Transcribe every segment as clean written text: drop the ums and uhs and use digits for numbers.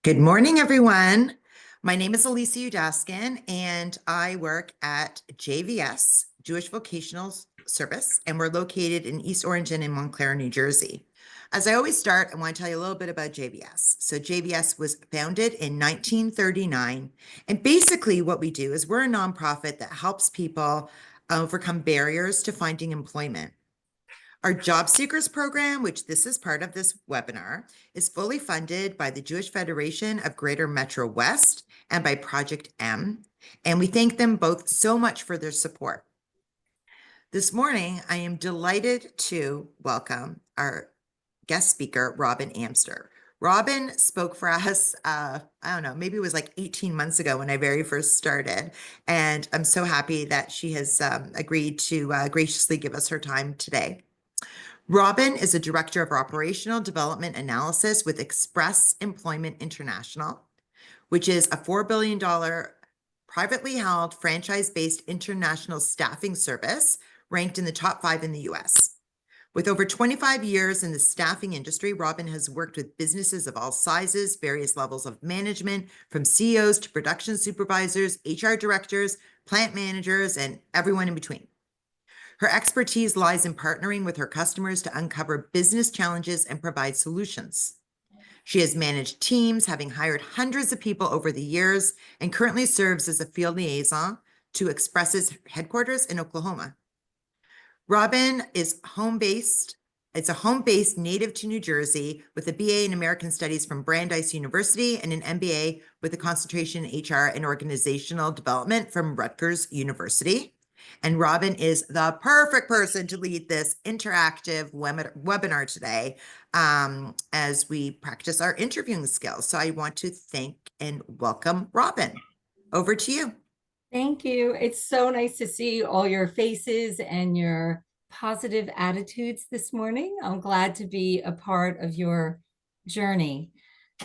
Good morning, everyone. My name is Elisa Udaskin, and I work at JVS, Jewish Vocational Service, and we're located in East Orange and in Montclair, New Jersey. As I always start, I want to tell you a little bit about JVS. So JVS was founded in 1939, and basically what we do is we're a nonprofit that helps people overcome barriers to finding employment. Our JobSeekers program, which this is part of this webinar, is fully funded by the Jewish Federation of Greater Metro West and by Project M, and we thank them both so much for their support. This morning, I am delighted to welcome our guest speaker, Robin Amster. Robin spoke for us, I don't know, maybe it was like 18 months ago when I very first started. And I'm so happy that she has agreed to graciously give us her time today. Robin is a director of operational development analysis with Express Employment International, which is a $4 billion privately held franchise-based international staffing service ranked in the top 5 in the US. With over 25 years in the staffing industry, Robin has worked with businesses of all sizes, various levels of management, from CEOs to production supervisors, HR directors, plant managers, and everyone in between. Her expertise lies in partnering with her customers to uncover business challenges and provide solutions. She has managed teams, having hired hundreds of people over the years, and currently serves as a field liaison to Express's headquarters in Oklahoma. Robin is home-based. It's a home-based native to New Jersey with a BA in American Studies from Brandeis University and an MBA with a concentration in HR and organizational development from Rutgers University. And Robin is the perfect person to lead this interactive webinar today as we practice our interviewing skills. So I want to thank and welcome Robin. Over to you. Thank you. It's so nice to see all your faces and your positive attitudes this morning. I'm glad to be a part of your journey.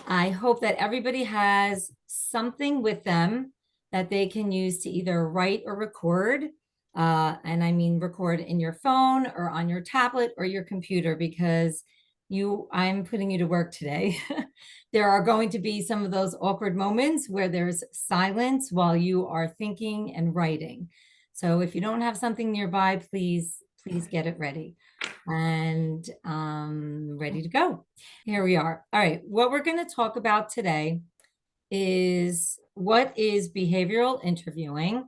I hope that everybody has something with them that they can use to either write or record. And I mean record in your phone or on your tablet or your computer, because I'm putting you to work today. There are going to be some of those awkward moments where there's silence while you are thinking and writing. So if you don't have something nearby, please get it ready and ready to go. Here we are. All right, what we're going to talk about today is what is behavioral interviewing.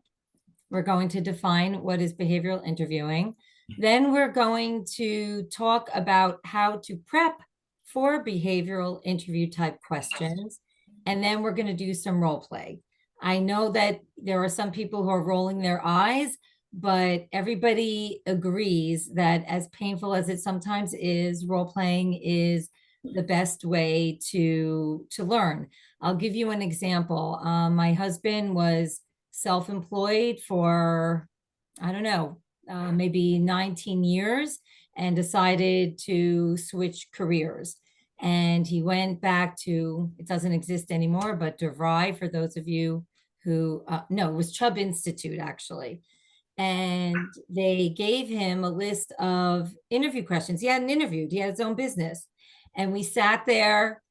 We're going to define what is behavioral interviewing. Then we're going to talk about how to prep for behavioral interview type questions. And then we're going to do some role play. I know that there are some people who are rolling their eyes, but everybody agrees that as painful as it sometimes is, role playing is the best way to learn. I'll give you an example. My husband was self-employed for, I don't know, maybe 19 years and decided to switch careers. And he went back to, it doesn't exist anymore, but DeVry, for those of you who, no, it was Chubb Institute actually. And they gave him a list of interview questions. He hadn't interviewed, he had his own business. And we sat there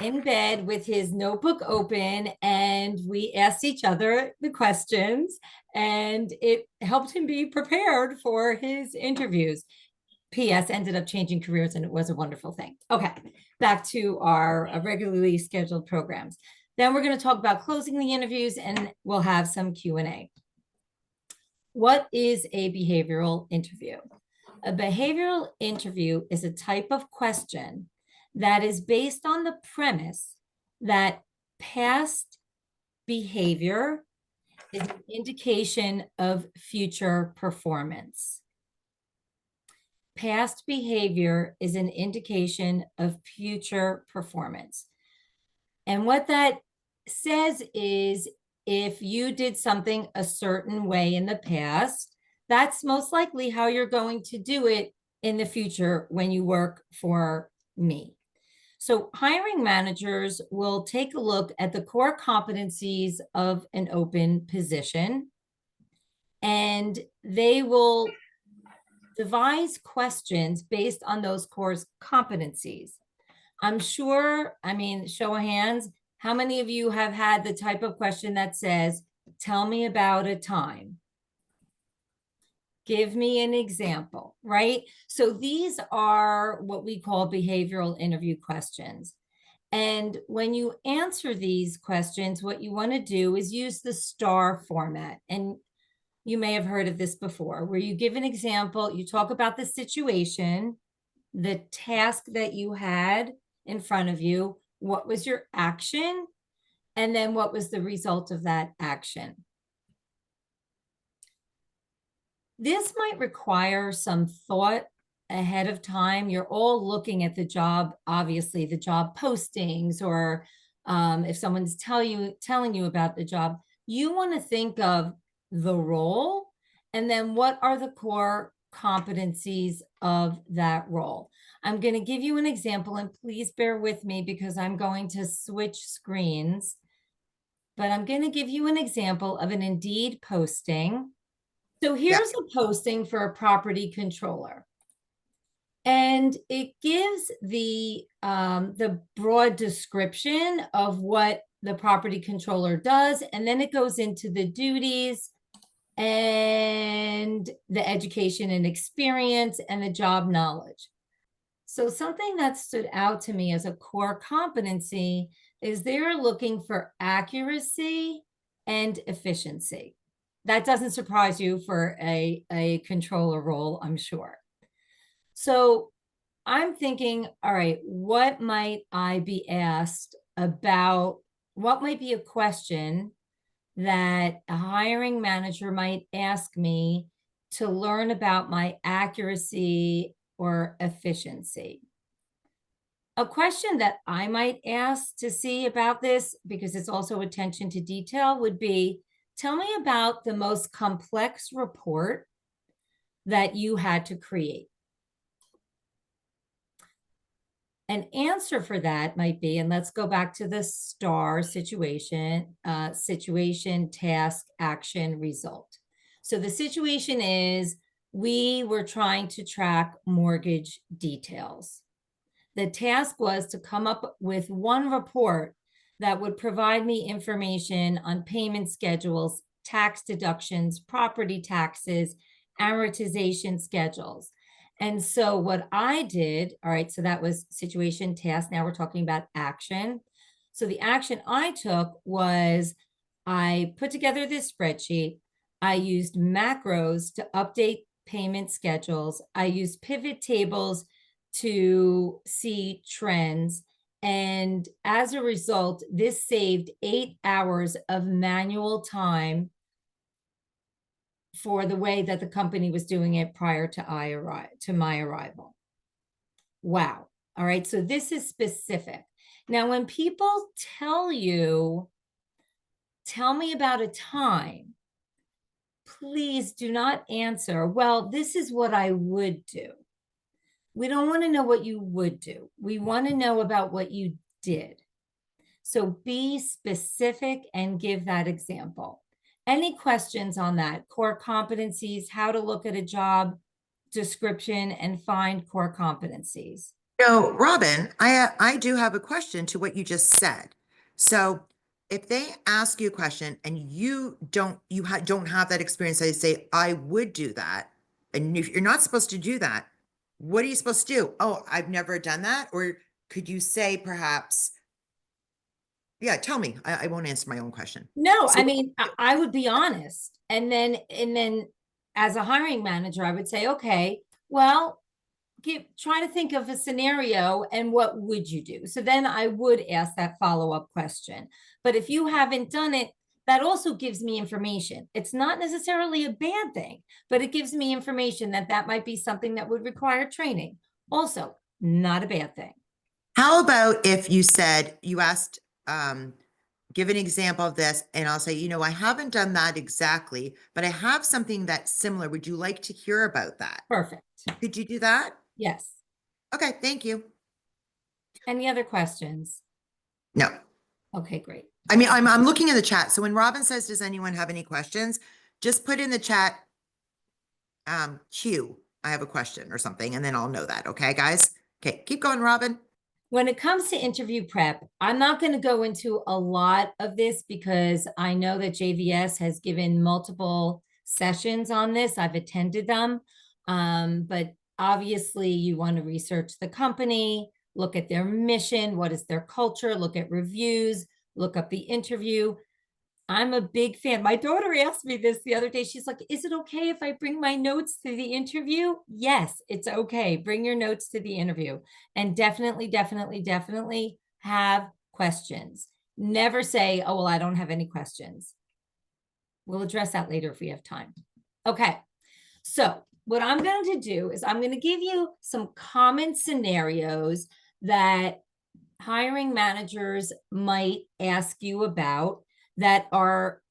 in bed with his notebook open and we asked each other the questions, and it helped him be prepared for his interviews. P.S. ended up changing careers and it was a wonderful thing. Okay, back to our regularly scheduled programs. Then we're going to talk about closing the interviews and we'll have some Q&A. What is a behavioral interview? A behavioral interview is a type of question that is based on the premise that past behavior is an indication of future performance. Past behavior is an indication of future performance. And what that says is, if you did something a certain way in the past, that's most likely how you're going to do it in the future when you work for me. So hiring managers will take a look at the core competencies of an open position, and they will devise questions based on those core competencies. I'm sure, I mean, show of hands, How many of you have had the type of question that says, tell me about a time? Give me an example, right? So these are what we call behavioral interview questions. And when you answer these questions, what you want to do is use the STAR format. And you may have heard of this before, where you give an example, you talk about the situation, the task that you had in front of you, what was your action, and then what was the result of that action. This might require some thought ahead of time. You're all looking at the job, obviously, the job postings, or if someone's telling you about the job, you want to think of the role and then what are the core competencies of that role. I'm going to give you an example, and please bear with me because I'm going to switch screens. But I'm going to give you an example of an Indeed posting. So here's a posting for a property controller. And it gives the broad description of what the property controller does. And then it goes into the duties and the education and experience and the job knowledge. So something that stood out to me as a core competency is they're looking for accuracy and efficiency. That doesn't surprise you for a controller role, I'm sure. So I'm thinking, all right, what might I be asked about? What might be a question that a hiring manager might ask me to learn about my accuracy or efficiency? A question that I might ask to see about this, because it's also attention to detail, would be, tell me about the most complex report that you had to create. An answer for that might be, and let's go back to the STAR situation, situation, task, action, result. So the situation is we were trying to track mortgage details. The task was to come up with one report that would provide me information on payment schedules, tax deductions, property taxes, amortization schedules. And so what I did, all right, so that was situation, task. Now we're talking about action. So the action I took was I put together this spreadsheet. I used macros to update payment schedules. I used pivot tables to see trends. And as a result, this saved 8 hours of manual time for the way that the company was doing it prior to my arrival. Wow. All right. So this is specific. Now, when people tell you, tell me about a time, please do not answer, well, this is what I would do. We don't want to know what you would do. We want to know about what you did. So be specific and give that example. Any questions on that? Core competencies, how to look at a job description and find core competencies. No, Robin, I do have a question to what you just said. So if they ask you a question and you don't have that experience, they say, I would do that. And if you're not supposed to do that, what are you supposed to do? Oh, I've never done that. Or could you say perhaps, yeah, tell me. I won't answer my own question. No, So, I mean, I would be honest. And then as a hiring manager, I would say, okay, well, try to think of a scenario and what would you do? So then I would ask that follow-up question. But if you haven't done it, that also gives me information. It's not necessarily a bad thing, but it gives me information that might be something that would require training. Also, not a bad thing. how about if you said, you asked, give an example of this, and I'll say, I haven't done that exactly, but I have something that's similar. Would you like to hear about that? Perfect. Could you do that? Yes. Okay, thank you. Any other questions? No. Okay, great. I mean, I'm looking in the chat. So when Robin says, does anyone have any questions? Just put in the chat, Q, I have a question or something, and then I'll know that. Okay, guys? Okay, keep going, Robin. When it comes to interview prep, I'm not going to go into a lot of this because I know that JVS has given multiple sessions on this. I've attended them. But obviously, you want to research the company, look at their mission, what is their culture, look at reviews, look up the interview. I'm a big fan. My daughter asked me this the other day. She's like, is it okay if I bring my notes to the interview? Yes, it's okay. Bring your notes to the interview. And definitely, definitely, definitely have questions. Never say, oh, well, I don't have any questions. We'll address that later if we have time. Okay. So, what I'm going to do is I'm going to give you some common scenarios that hiring managers might ask you about that are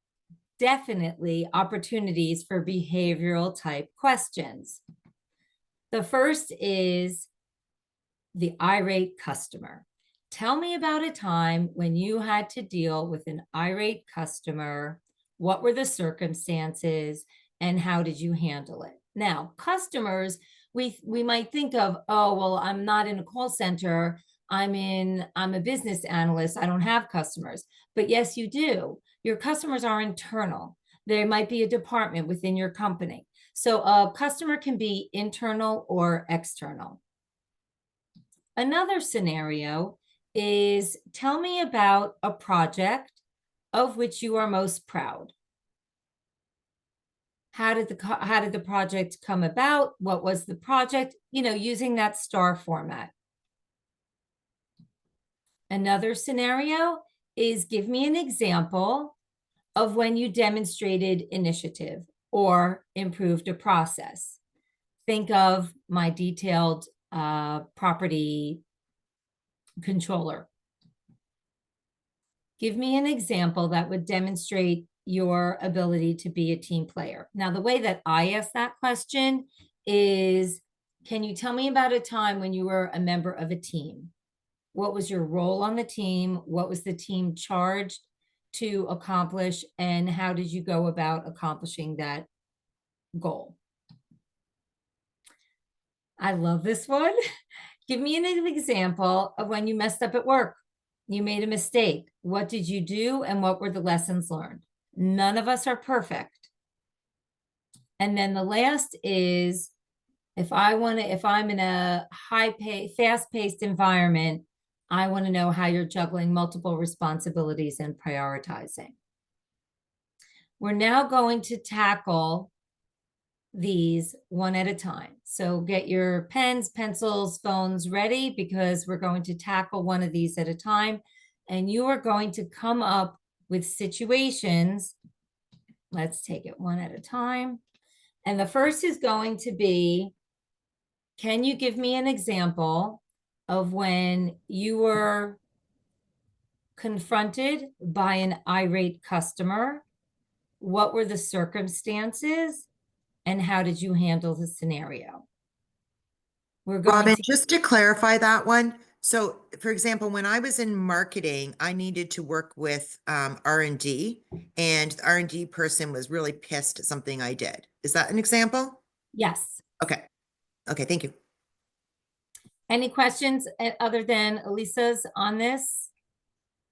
definitely opportunities for behavioral type questions. The first is the irate customer. Tell me about a time when you had to deal with an irate customer. What were the circumstances and how did you handle it? Now, customers, we might think of, oh, well, I'm not in a call center. I'm a business analyst. I don't have customers. But yes, you do. Your customers are internal. There might be a department within your company. So a customer can be internal or external. Another scenario is tell me about a project of which you are most proud. How did the project come about? What was the project? Using that star format. Another scenario is give me an example of when you demonstrated initiative or improved a process. Think of my detailed property controller. Give me an example that would demonstrate your ability to be a team player. Now, the way that I ask that question is, can you tell me about a time when you were a member of a team? What was your role on the team? What was the team charged to accomplish? And how did you go about accomplishing that goal? I love this one. Give me an example of when you messed up at work. You made a mistake. What did you do and what were the lessons learned? None of us are perfect. And then the last is if I'm in a fast-paced environment, I want to know how you're juggling multiple responsibilities and prioritizing. We're now going to tackle these one at a time. So get your pens, pencils, phones ready because we're going to tackle one of these at a time. And you are going to come up with situations. Let's take it one at a time. And the first is going to be, can you give me an example of when you were confronted by an irate customer? What were the circumstances? And how did you handle the scenario? We're going Robin, to, just to clarify that one. So, for example, when I was in marketing, I needed to work with R&D, and the R&D person was really pissed at something I did. Is that an example? yes. Okay. Okay, thank you. Any questions other than Elisa's on this?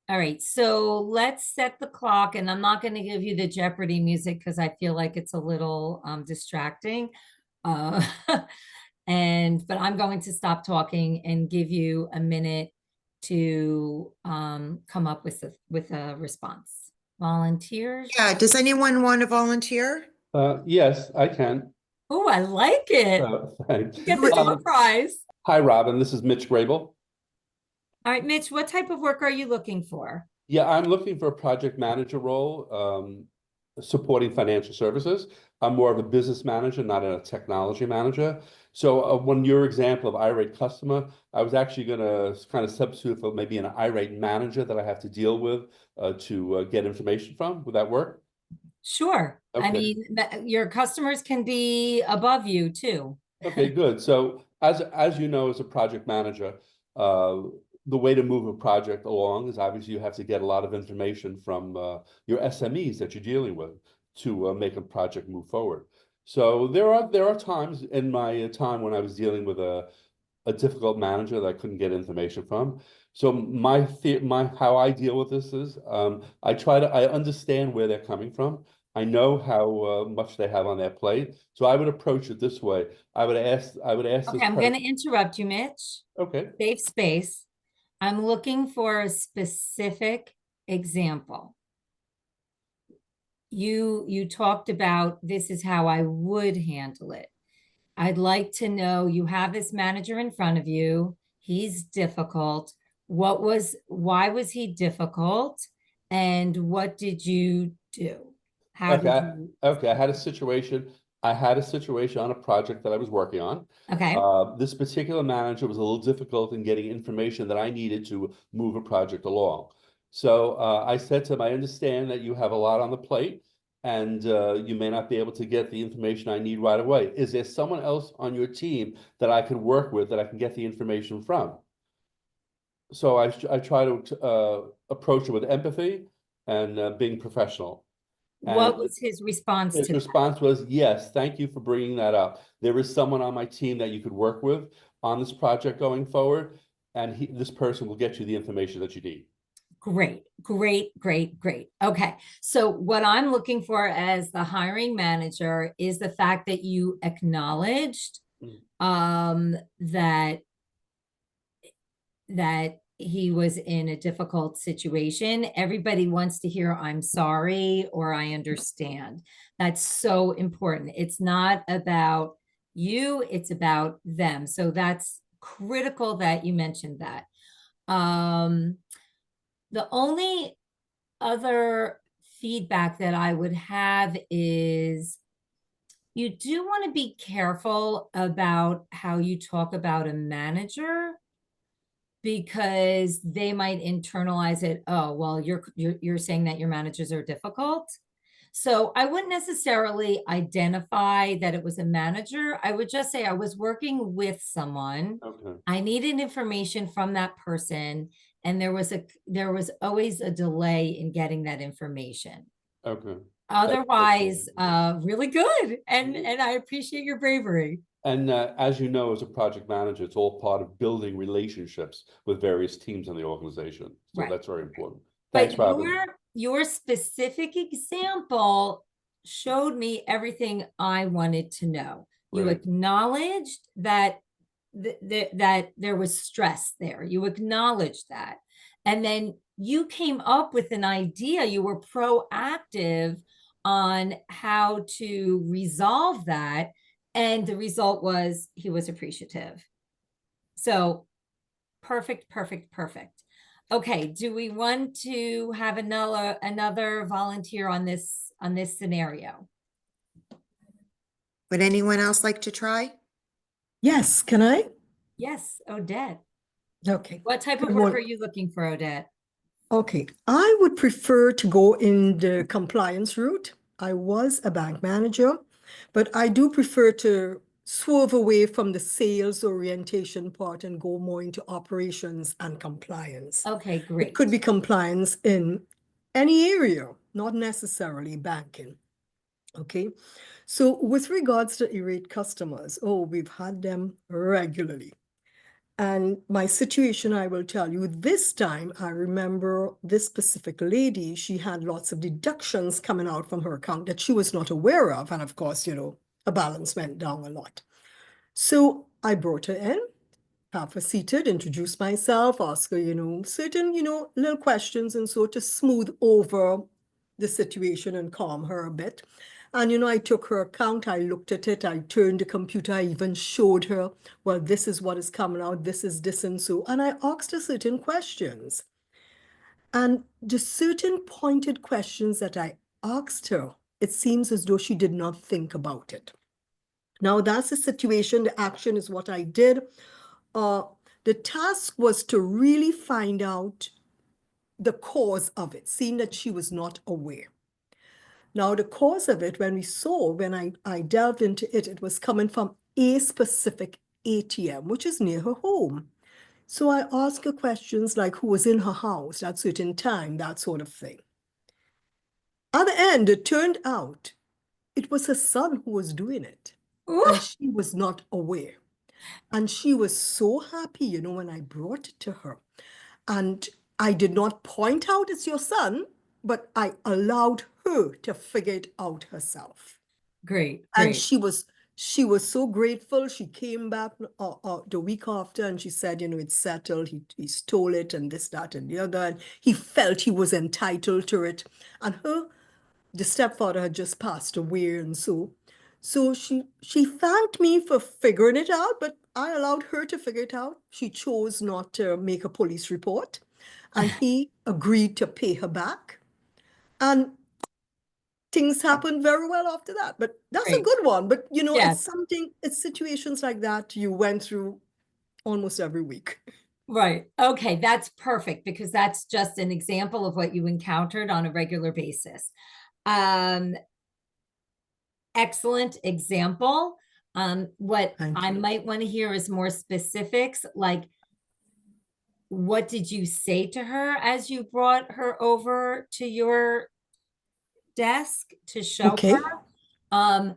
All right, so let's set the clock, and I'm not going to give you the Jeopardy music because I feel like it's a little distracting. Uh, but I'm going to stop talking and give you a minute to come up with a response. Volunteers? Yeah, does anyone want to volunteer? Yes, I can. Oh, I like it. Thanks. You get the door prize. Hi, Robin. This is Mitch Grable. All right, Mitch, what type of work are you looking for? Yeah, I'm looking for a project manager role, supporting financial services. I'm more of a business manager, not a technology manager. So when your example of irate customer, I was actually going to kind of substitute for maybe an irate manager that I have to deal with to get information from. Would that work? Sure. Okay. I mean, your customers can be above you too. Okay, good. So as you know, as a project manager, the way to move a project along is obviously you have to get a lot of information from your SMEs that you're dealing with to make a project move forward. So there are times in my time when I was dealing with a difficult manager that I couldn't get information from. So how I deal with this is I understand where they're coming from. I know how much they have on their plate. So I would approach it this way. I would ask Okay, this I'm going to person. interrupt you, Mitch. Okay. Safe space. I'm looking for a specific example. You talked about this is how I would handle it. I'd like to know, you have this manager in front of you. He's difficult. Why was he difficult? And what did you do? How did Okay. you? Okay. I had a situation. I had a situation on a project that I was working on. Okay. This particular manager was a little difficult in getting information that I needed to move a project along. So I said to him, I understand that you have a lot on the plate and you may not be able to get the information I need right away. Is there someone else on your team that I can work with that I can get the information from? So I try to approach it with empathy and being professional. What And was his response his to that? response was, yes, thank you for bringing that up. There is someone on my team that you could work with on this project going forward, and this person will get you the information that you need. Great, great, great, great. Okay. So what I'm looking for as the hiring manager is the fact that you acknowledged that he was in a difficult situation. Everybody wants to hear I'm sorry or I understand. That's so important. It's not about you, it's about them. So that's critical that you mentioned that. The only other feedback that I would have is you do want to be careful about how you talk about a manager because they might internalize it. Oh, well, you're saying that your managers are difficult. So I wouldn't necessarily identify that it was a manager. I would just say I was working with someone. Okay. I needed information from that person, and there was always a delay in getting that information. Okay. Otherwise, really good. And I appreciate your bravery. And as you know, as a project manager, it's all part of building relationships with various teams in the organization. So Right. that's very important. Thanks, But Robin. your specific example showed me everything I wanted to know. You Right. acknowledged that that there was stress there. You acknowledged that. And then you came up with an idea. You were proactive on how to resolve that. And the result was he was appreciative. So perfect, perfect, perfect. Okay, do we want to have another volunteer on this scenario? Would anyone else like to try? Yes, can I? Yes, Odette. Okay. What type of Good work morning. are you looking for, Odette? Okay, I would prefer to go in the compliance route. I was a bank manager, but I do prefer to swerve away from the sales orientation part and go more into operations and compliance. Okay, It great. could be compliance in any area, not necessarily banking. Okay, so with regards to irate customers, oh, we've had them regularly. And my situation, I will tell you, this time I remember this specific lady, she had lots of deductions coming out from her account that she was not aware of. And of course, a balance went down a lot. So I brought her in, have her seated, introduce myself, ask her, certain, little questions and so to smooth over the situation and calm her a bit. And, I took her account, I looked at it, I turned the computer, I even showed her, well, this is what is coming out, this is this and so. And I asked her certain questions. And the certain pointed questions that I asked her, it seems as though she did not think about it. Now, that's the situation. The action is what I did. The task was to really find out the cause of it, seeing that she was not aware. Now, the cause of it, when I delved into it, it was coming from a specific ATM, which is near her home. So I asked her questions like who was in her house at a certain time, that sort of thing. At the end, it turned out it was her son who was doing it, Ooh, and she was not aware. And she was so happy, you know, when I brought it to her. And I did not point out it's your son, but I allowed her to figure it out herself. Great, And great. she was so grateful. She came back the week after and she said, you know, it's settled. He stole it and this, that, and the other. And he felt he was entitled to it. And the stepfather had just passed away, and so she thanked me for figuring it out, but I allowed her to figure it out. She chose not to make a police report, and he agreed to pay her back. And things happened very well after that. But that's a Great. good one. But you know, Yes. it's situations like that you went through almost every week. Right. Okay, that's perfect because that's just an example of what you encountered on a regular basis. Excellent example. What Thank I you. might want to hear is more specifics, like what did you say to her as you brought her over to your desk to show Okay. her?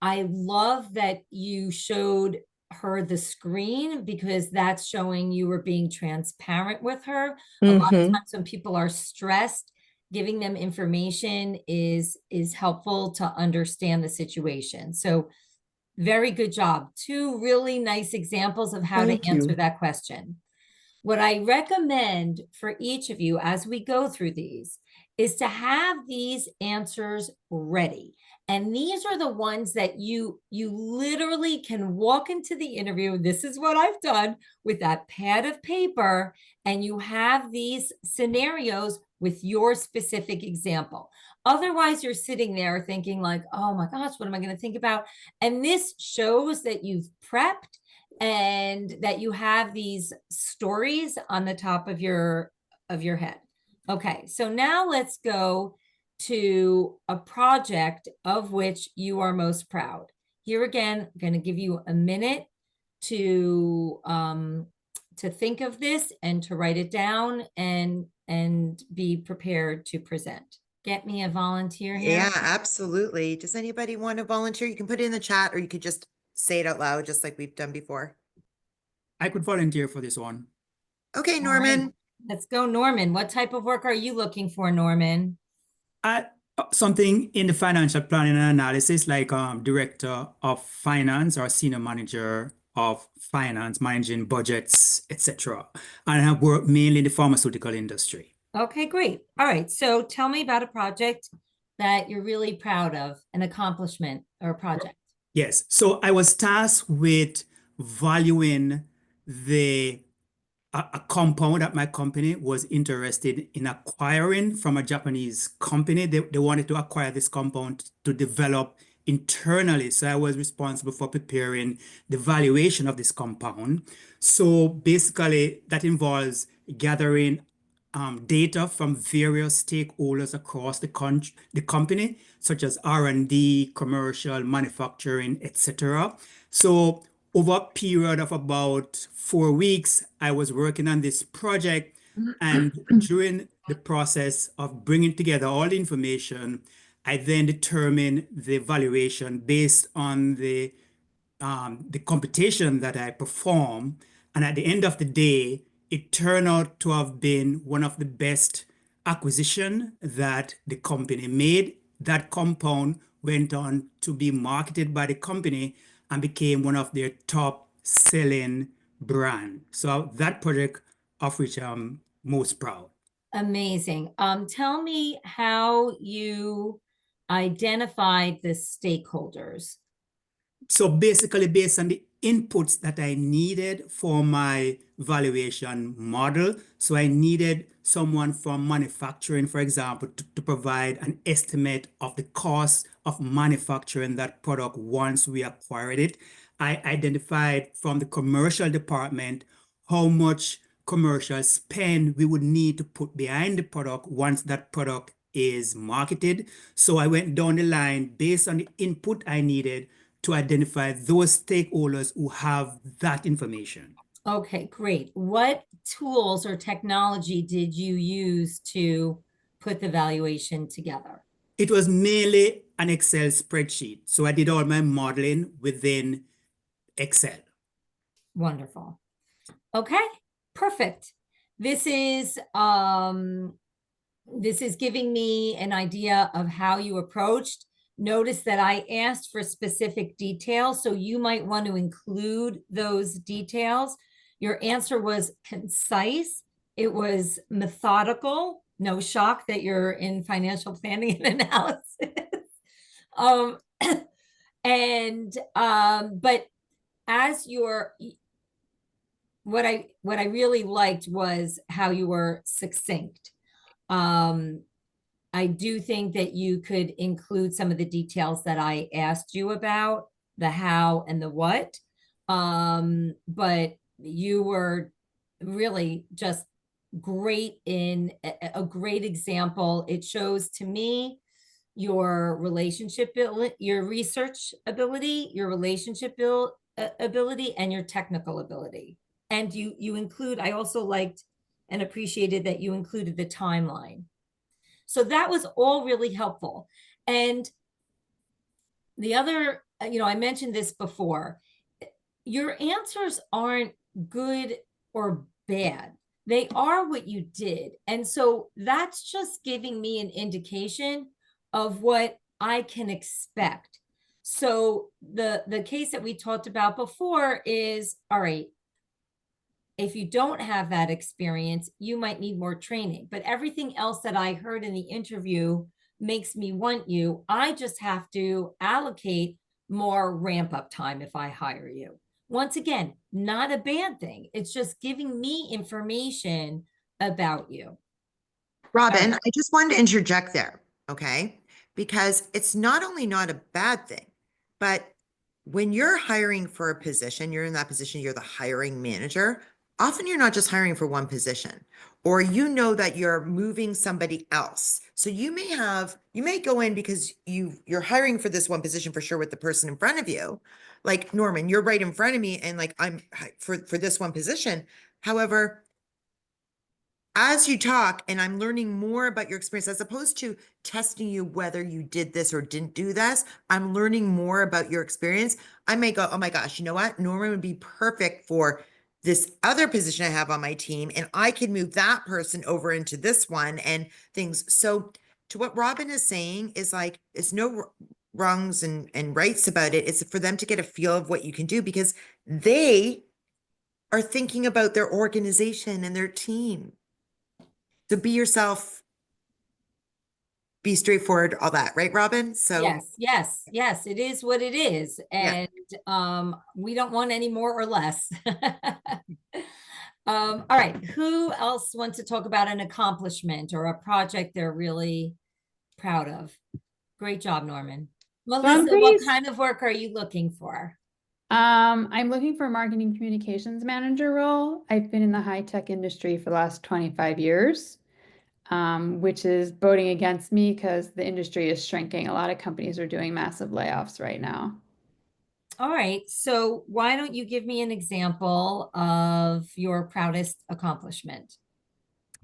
I love that you showed her the screen because that's showing you were being transparent with her. A lot of Mm-hmm. times when people are stressed, giving them information is helpful to understand the situation. So very good job. Two really nice examples of how Thank to answer you. that question. What I recommend for each of you as we go through these is to have these answers ready. And these are the ones that you literally can walk into the interview. This is what I've done with that pad of paper, and you have these scenarios with your specific example. Otherwise, you're sitting there thinking like, oh my gosh, what am I going to think about? And this shows that you've prepped and that you have these stories on the top of your head. Okay, so now let's go to a project of which you are most proud. Here again, I'm going to give you a minute to think of this and to write it down and be prepared to present. Get me a volunteer here. Yeah, absolutely. Does anybody want to volunteer? You can put it in the chat or you could just say it out loud, just like we've done before. I could volunteer for this one. Okay, All right. Norman. Let's go, Norman. What type of work are you looking for, Norman? Something in the financial planning and analysis, like director of finance or senior manager of finance, managing budgets, etc. And I have worked mainly in the pharmaceutical industry. Okay, great. All right. So tell me about a project that you're really proud of, an accomplishment or a project. Yes. So I was tasked with valuing a compound that my company was interested in acquiring from a Japanese company. They wanted to acquire this compound to develop internally. So I was responsible for preparing the valuation of this compound. So basically, that involves gathering data from various stakeholders across the company, such as R&D, commercial, manufacturing, etc. So over a period of about 4 weeks, I was working on this project, and during the process of bringing together all the information, I then determined the valuation based on the computation that I perform. And at the end of the day, it turned out to have been one of the best acquisition that the company made. That compound went on to be marketed by the company and became one of their top selling brand. So that project of which I'm most proud. Amazing. Tell me how you identified the stakeholders. So basically, based on the inputs that I needed for my valuation model, so I needed someone from manufacturing, for example, to provide an estimate of the cost of manufacturing that product once we acquired it. I identified from the commercial department how much commercial spend we would need to put behind the product once that product is marketed. So I went down the line based on the input I needed to identify those stakeholders who have that information. Okay, great. What tools or technology did you use to put the valuation together? It was mainly an Excel spreadsheet. So I did all my modeling within Excel. Wonderful. Okay, perfect. This is giving me an idea of how you approached. Notice that I asked for specific details, so you might want to include those details. Your answer was concise. It was methodical. No shock that you're in financial planning and analysis. But as your what I really liked was how you were succinct. I do think that you could include some of the details that I asked you about, the how and the what. But you were really just great in a great example. It shows to me your your research ability, your relationship ability, and your technical ability. And you include, I also liked and appreciated that you included the timeline. So that was all really helpful. And the other, I mentioned this before, your answers aren't good or bad. They are what you did. And so that's just giving me an indication of what I can expect. So the case that we talked about before is, all right, if you don't have that experience, you might need more training. But everything else that I heard in the interview makes me want you. I just have to allocate more ramp up time if I hire you. Once again, not a bad thing. It's just giving me information about you. Robin, I just wanted to interject there, okay? Because it's not only not a bad thing, but when you're hiring for a position, you're in that position, you're the hiring manager. Often you're not just hiring for one position, or you know that you're moving somebody else. So you may go in because you're hiring for this one position for sure with the person in front of you. Like Norman, you're right in front of me and like I'm for this one position. However, as you talk and I'm learning more about your experience, as opposed to testing you whether you did this or didn't do this, I'm learning more about your experience. I may go, oh my gosh, you know what? Norman would be perfect for this other position I have on my team, and I can move that person over into this one and things. So to what Robin is saying is like, it's no wrongs and rights about it. It's for them to get a feel of what you can do because they are thinking about their organization and their team. So be yourself, be straightforward, all that, right, Robin? So Yes, it is what it is. And we don't want any more or less. All right, who else wants to talk about an accomplishment or a project they're really proud of? Great job, Norman. Melissa, what kind of work are you looking for? I'm looking for a marketing communications manager role. I've been in the high-tech industry for the last 25 years. Which is voting against me because the industry is shrinking. A lot of companies are doing massive layoffs right now. All right. So why don't you give me an example of your proudest accomplishment?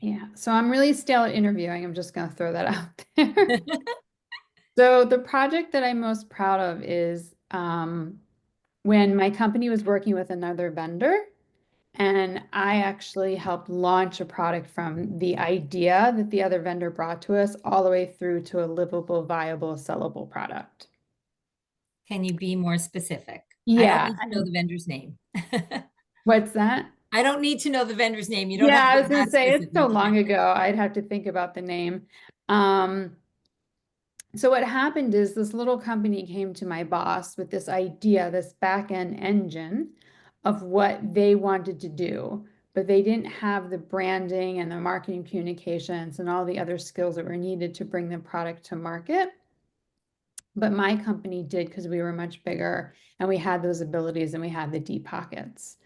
Yeah. So I'm really stale at interviewing. I'm just going to throw that out there. So the project that I'm most proud of is when my company was working with another vendor. And I actually helped launch a product from the idea that the other vendor brought to us all the way through to a livable, viable, sellable product. Can you be more specific? Yeah. I don't need to know the vendor's name. What's that? I don't need to know the vendor's name. You don't Yeah, have I was going to say it's so long ago. I'd have to think about the name. So what happened is this little company came to my boss with this idea, this back-end engine of what they wanted to do, but they didn't have the branding and the marketing communications and all the other skills that were needed to bring the product to market. But my company did because we were much bigger and we had those abilities and we had the deep pockets.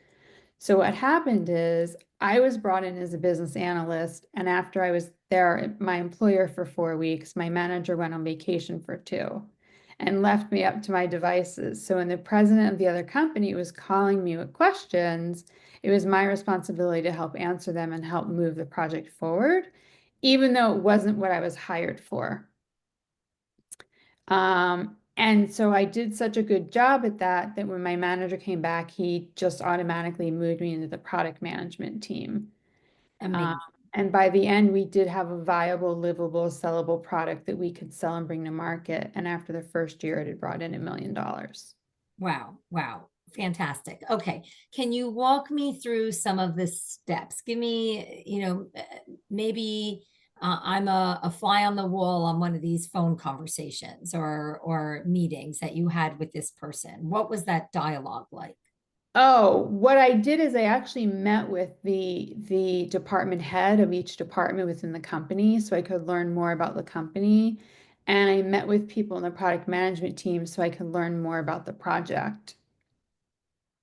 So what happened is I was brought in as a business analyst, and after I was there, my employer for 4 weeks, my manager went on vacation for 2 and left me up to my devices. So when the president of the other company was calling me with questions, it was my responsibility to help answer them and help move the project forward, even though it wasn't what I was hired for. And so I did such a good job at that that when my manager came back, he just automatically moved me into the product management team. Amazing. And by the end, we did have a viable, livable, sellable product that we could sell and bring to market. And after the first year, it had brought in $1 million. Wow. Wow. Fantastic. Okay. Can you walk me through some of the steps? Give me, maybe I'm a fly on the wall on one of these phone conversations or meetings that you had with this person. What was that dialogue like? Oh, what I did is I actually met with the department head of each department within the company so I could learn more about the company. And I met with people in the product management team so I could learn more about the project.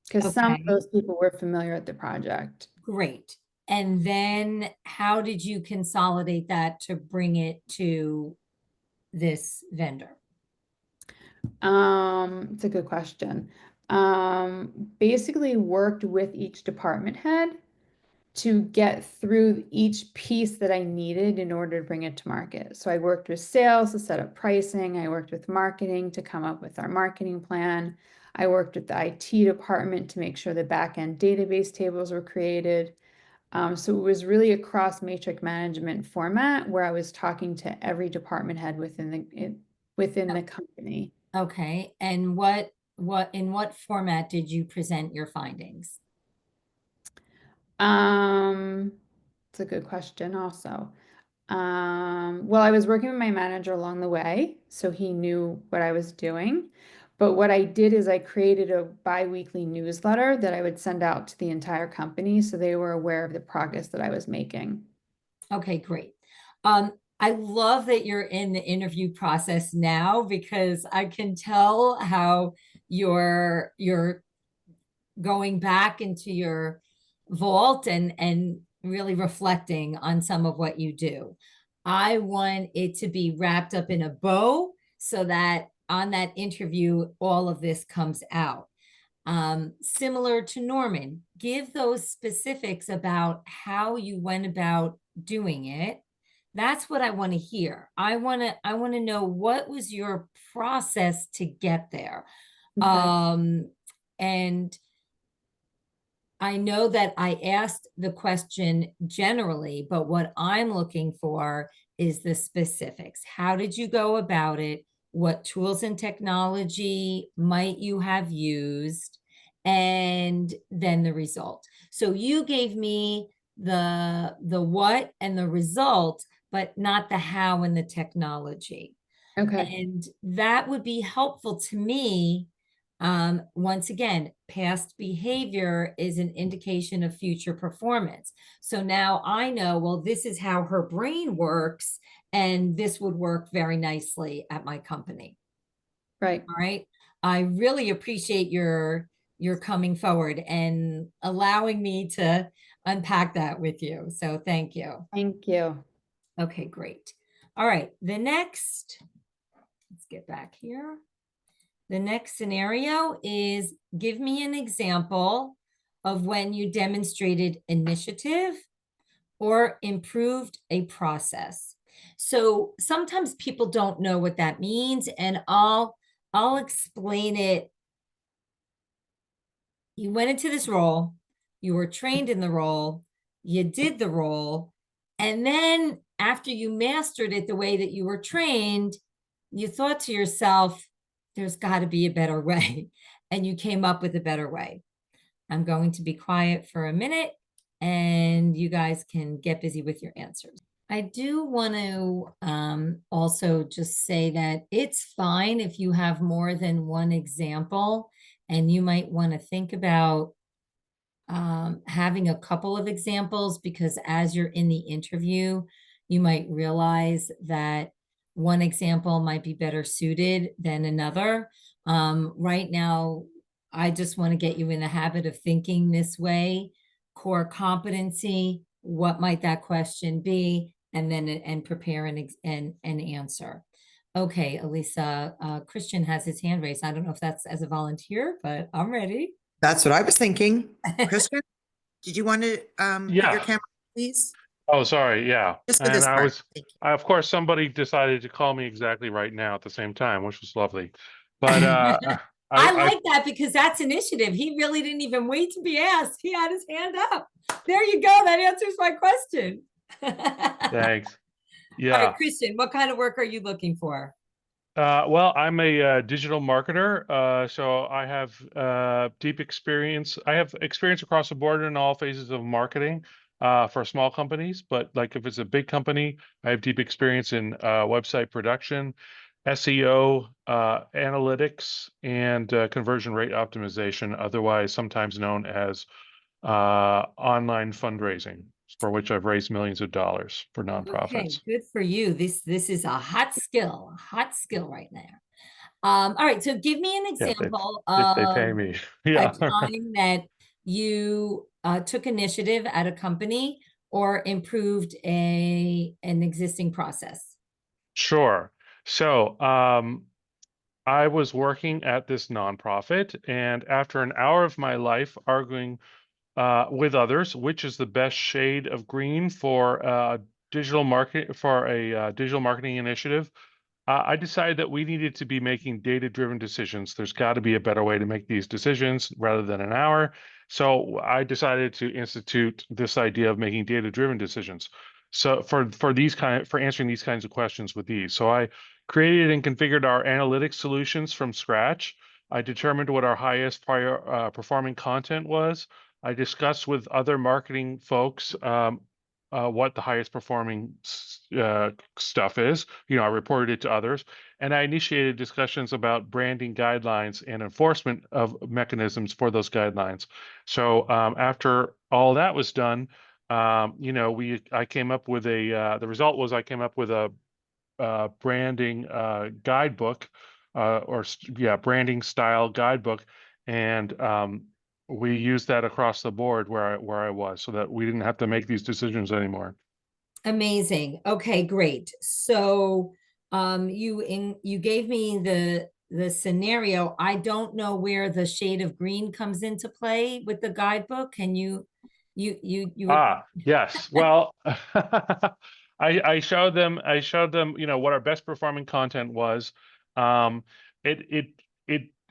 Because some of Okay. those people were familiar with the project. Great. And then how did you consolidate that to bring it to this vendor? It's a good question. Basically worked with each department head to get through each piece that I needed in order to bring it to market. So I worked with sales to set up pricing. I worked with marketing to come up with our marketing plan. I worked with the IT department to make sure the back-end database tables were created. So it was really a cross matrix management format where I was talking to every department head within the company. Okay. And in what format did you present your findings? It's a good question also. Well, I was working with my manager along the way, so he knew what I was doing. But what I did is I created a bi-weekly newsletter that I would send out to the entire company so they were aware of the progress that I was making. Okay, great. I love that you're in the interview process now because I can tell how you're going back into your vault and really reflecting on some of what you do. I want it to be wrapped up in a bow so that on that interview, all of this comes out. Similar to Norman, give those specifics about how you went about doing it. That's what I want to hear. I want to know what was your process to get there. Okay. And I know that I asked the question generally, but what I'm looking for is the specifics. How did you go about it? What tools and technology might you have used? And then the result. So you gave me the what and the result, but not the how and the technology. Okay. And that would be helpful to me. Once again, past behavior is an indication of future performance. So now I know, well, this is how her brain works, and this would work very nicely at my company. Right. All right. I really appreciate your coming forward and allowing me to unpack that with you. So thank you. Thank you. Okay, great. All right. Let's get back here. The next scenario is give me an example of when you demonstrated initiative or improved a process. So sometimes people don't know what that means, and I'll explain it. You went into this role, you were trained in the role, you did the role, and then after you mastered it the way that you were trained, you thought to yourself, there's got to be a better way. And you came up with a better way. I'm going to be quiet for a minute and you guys can get busy with your answers. I do want to also just say that it's fine if you have more than one example, and you might want to think about having a couple of examples, because as you're in the interview, you might realize that one example might be better suited than another. Right now, I just want to get you in the habit of thinking this way. Core competency, what might that question be? And then prepare an answer. Okay, Elisa, Christian has his hand raised. I don't know if that's as a volunteer, but I'm ready. That's what I was thinking. Christian, did you want to put your Yeah. camera, please? Oh, sorry. Yeah. Just for And this part. Thank you. of course, somebody decided to call me exactly right now at the same time, which was lovely. But I like that because that's initiative. He really didn't even wait to be asked. He had his hand up. There you go. That answers my question. thanks. All Yeah. right, Christian, what kind of work are you looking for? Well, I'm a digital marketer, so I have deep experience. I have experience across the board in all phases of marketing for small companies. But like if it's a big company, I have deep experience in website production, SEO, analytics, and conversion rate optimization, otherwise sometimes known as online fundraising, for which I've raised millions of dollars for Okay, nonprofits. good for you. This is a hot skill right there. All right, so give me an Yeah, example if they pay of me. a Yeah. time that you took initiative at a company or improved an existing process. Sure. So, I was working at this nonprofit, and after an hour of my life arguing with others, which is the best shade of green for a digital marketing initiative, I decided that we needed to be making data-driven decisions. There's got to be a better way to make these decisions rather than an hour. So I decided to institute this idea of making data-driven decisions. So for answering these kinds of questions with these. So I created and configured our analytics solutions from scratch. I determined what our highest performing content was. I discussed with other marketing folks what the highest performing stuff is. I reported it to others, and I initiated discussions about branding guidelines and enforcement of mechanisms for those guidelines. So after all that was done, I came up with the result was I came up with a branding guidebook, branding style guidebook, and we used that across the board where I was, so that we didn't have to make these decisions anymore. Amazing. Okay, great. So you gave me the scenario. I don't know where the shade of green comes into play with the guidebook. Can you Yes. Well, I showed them, what our best performing content was.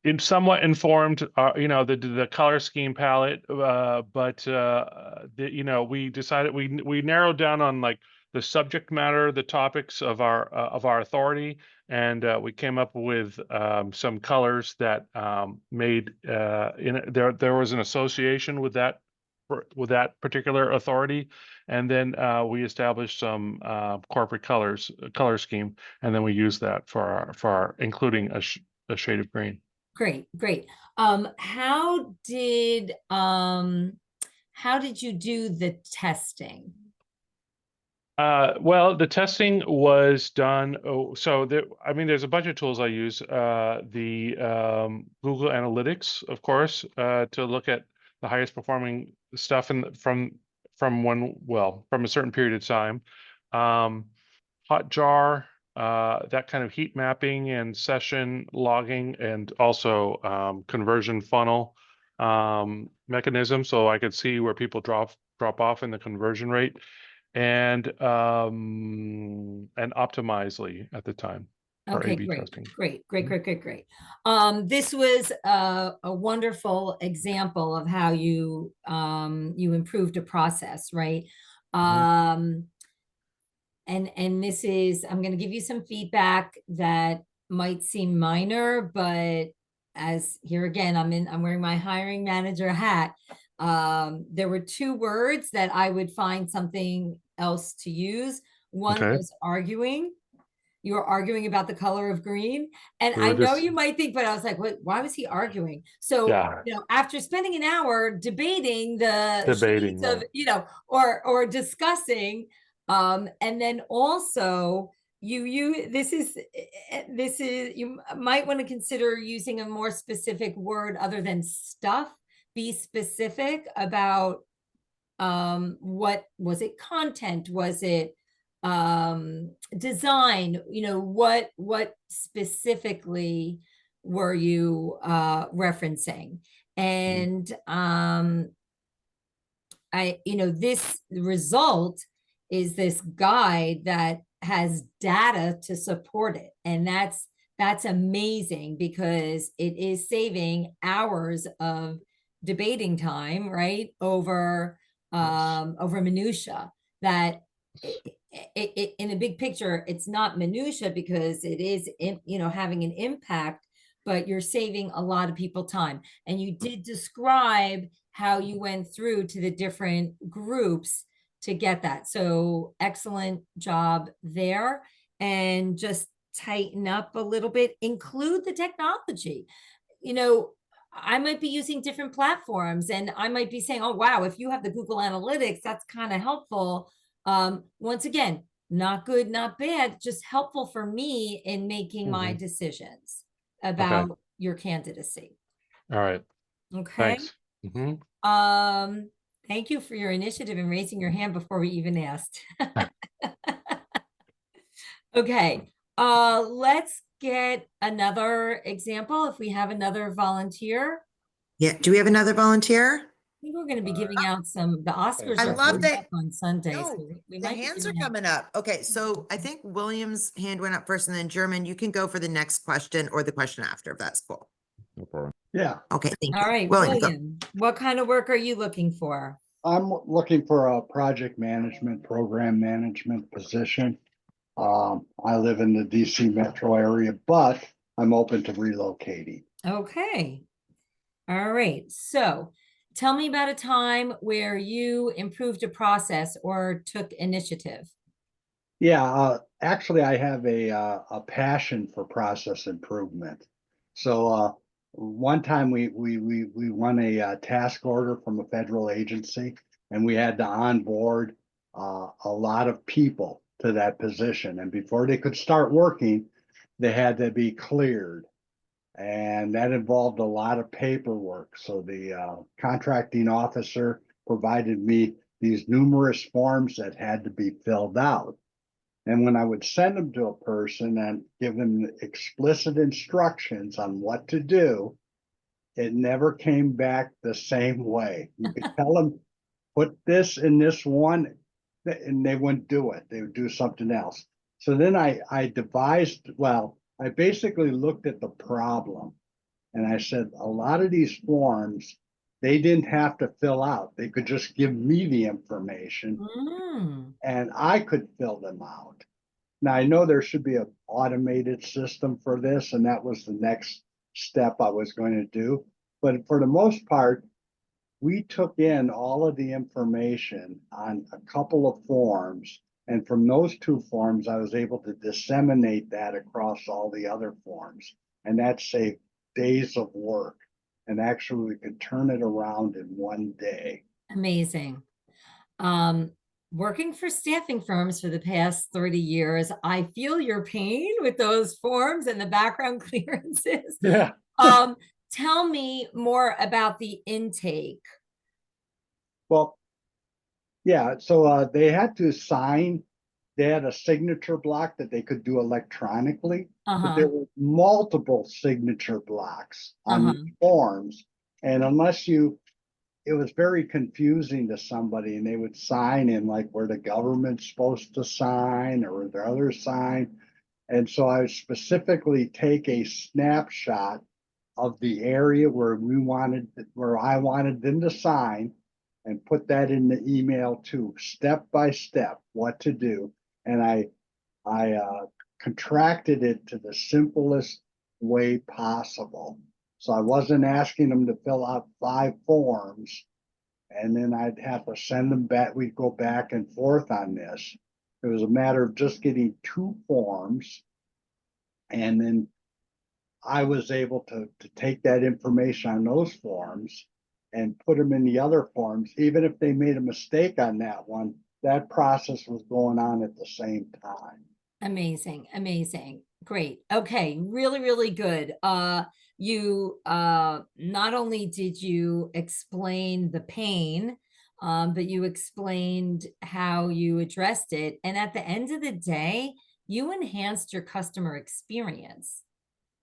It somewhat informed, the color scheme palette, but we decided we narrowed down on like the subject matter, the topics of our authority, and we came up with some colors that made there was an association with that particular authority, and then we established some corporate color scheme, and then we use that for our including a shade of green. Great, great. How did you do the testing? Well, the testing was done. There's a bunch of tools I use. The Google Analytics, of course, to look at the highest performing stuff from a certain period of time. Hotjar, that kind of heat mapping and session logging, and also conversion funnel mechanism, so I could see where people drop off in the conversion rate, and Optimizely at the time for Okay, A/B great, testing. great. This was a wonderful example of how you improved a process, right? And this is, I'm going to give you some feedback that might seem minor, but as here again, I'm wearing my hiring manager hat. There were two words that I would find something else to use. One was arguing. You were arguing about the color of green. And I know you might think, but I was like, why was he arguing? So, after spending an hour debating shades of, or discussing, and then also this is you might want to consider using a more specific word other than stuff. Be specific about what was it, content, was it design, what specifically were you referencing? And this result is this guide that has data to support it, and that's that's amazing because it is saving hours of debating time, right? Over over minutia that in the big picture, it's not minutia because it is, having an impact, but you're saving a lot of people time. And you did describe how you went through to the different groups to get that. So excellent job there. And just tighten up a little bit, include the technology. I might be using different platforms and I might be saying, oh, wow, if you have the Google Analytics, that's kind of helpful. Once again, not good, not bad, just helpful for me in making my decisions about your candidacy. All right. Okay. Thanks. Thank you for your initiative in raising your hand before we even asked. Okay. Let's get another example if we have another volunteer. Yeah. Do we have another volunteer? I think we're going to be giving out the Oscars. I are love coming that- up on Sunday. No, So we The might be hands are giving out- coming up. Okay, so I think William's hand went up first and then German, you can go for the next question or the question after, if that's cool. No problem. Yeah, Okay, thank you. All right, William, go. William, what kind of work are you looking for? I'm looking for a project management, program management position. I live in the DC metro area, but I'm open to relocating. Okay. All right. So tell me about a time where you improved a process or took initiative. Yeah, actually, I have a passion for process improvement. So one time we won a task order from a federal agency, and we had to onboard a lot of people to that position. And before they could start working, they had to be cleared. And that involved a lot of paperwork. So the contracting officer provided me these numerous forms that had to be filled out. And when I would send them to a person and give them explicit instructions on what to do, it never came back the same way. You could tell them, put this in this one, and they wouldn't do it. They would do something else. So then I devised, well, I basically looked at the problem and I said, a lot of these forms, they didn't have to fill out. They could just give me the information and I could fill them out. Now I know there should be an automated system for this, and that was the next step I was going to do. But for the most part, we took in all of the information on a couple of forms. And from those two forms, I was able to disseminate that across all the other forms. And that saved days of work. And actually, we could turn it around in one day. Amazing. Working for staffing firms for the past 30 years, I feel your pain with those forms and the background clearances. Yeah. Tell me more about the intake. Well, yeah, so they had to sign, they had a signature block that they could do electronically, but there were multiple signature blocks on the forms. And it was very confusing to somebody, and they would sign in like where the government's supposed to sign or where the others sign. And so I would specifically take a snapshot of the area where I wanted them to sign and put that in the email too, step by step, what to do. And I contracted it to the simplest way possible. So I wasn't asking them to fill out 5 forms and then I'd have to send them back. We'd go back and forth on this. It was a matter of just getting 2 forms. And then I was able to take that information on those forms and put them in the other forms. Even if they made a mistake on that one, that process was going on at the same time. Amazing, amazing. Great. Okay, really, really good. You not only did you explain the pain, but you explained how you addressed it. And at the end of the day, you enhanced your customer experience,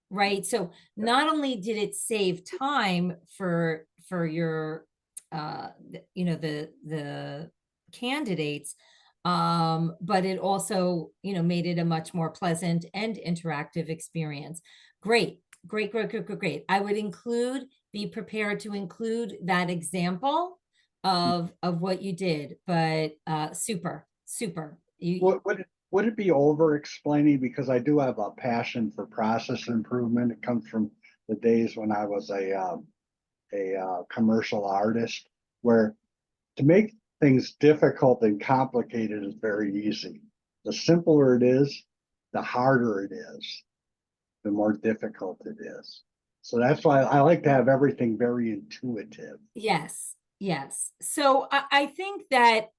right? So not only did it save time for your the candidates, But it also, made it a much more pleasant and interactive experience. Great, great, great, great, great, great. I would be prepared to include that example of what you did, but super, super. Would it be over explaining? Because I do have a passion for process improvement. It comes from the days when I was a commercial artist, where to make things difficult and complicated is very easy. The simpler it is, the harder it is, the more difficult it is. So that's why I like to have everything very intuitive. Yes, yes. So I think that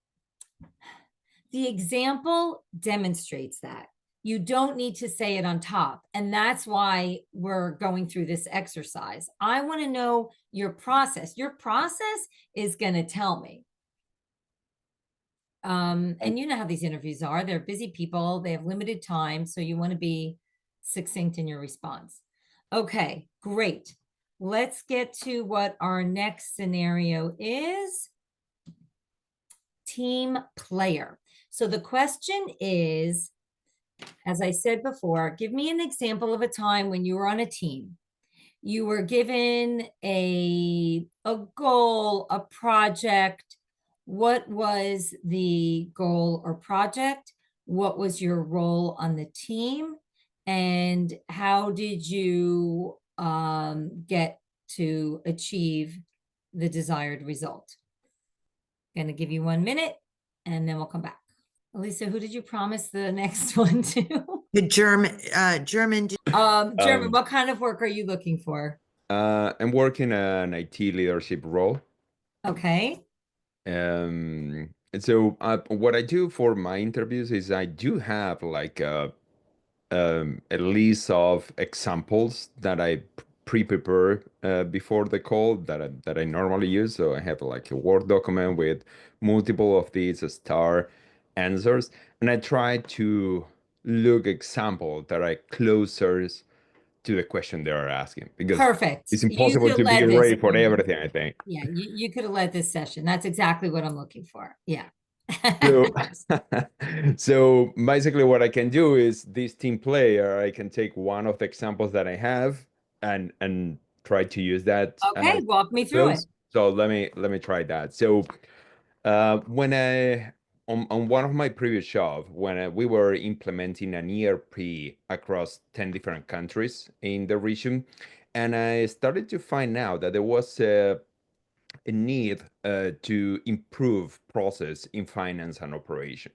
the example demonstrates that. You don't need to say it on top. And that's why we're going through this exercise. I want to know your process. Your process is going to tell me. And you know how these interviews are. They're busy people. They have limited time. So you want to be succinct in your response. Okay, great. Let's get to what our next scenario is. Team player. So the question is, as I said before, give me an example of a time when you were on a team. You were given a goal, a project. What was the goal or project? What was your role on the team? And how did you get to achieve the desired result? Going to give you 1 minute and then we'll come back. Elisa, who did you promise the next one to? The German. German, what kind of work are you looking for? I'm working an IT leadership role. Okay. And so what I do for my interviews is I do have like a list of examples that I pre-prepare before the call that I normally use. So I have like a Word document with multiple of these star answers, and I try to look example that are closer to the question they are asking, because Perfect. it's impossible to be ready for everything, I think. Yeah, you could have led this session. That's exactly what I'm looking for. Yeah. So, so basically what I can do is this team player, I can take one of the examples that I have and try to use that. Okay, walk me through it. So let me try that. So when on one of my previous jobs, when we were implementing an ERP across 10 different countries in the region, and I started to find out that there was a need to improve process in finance and operation.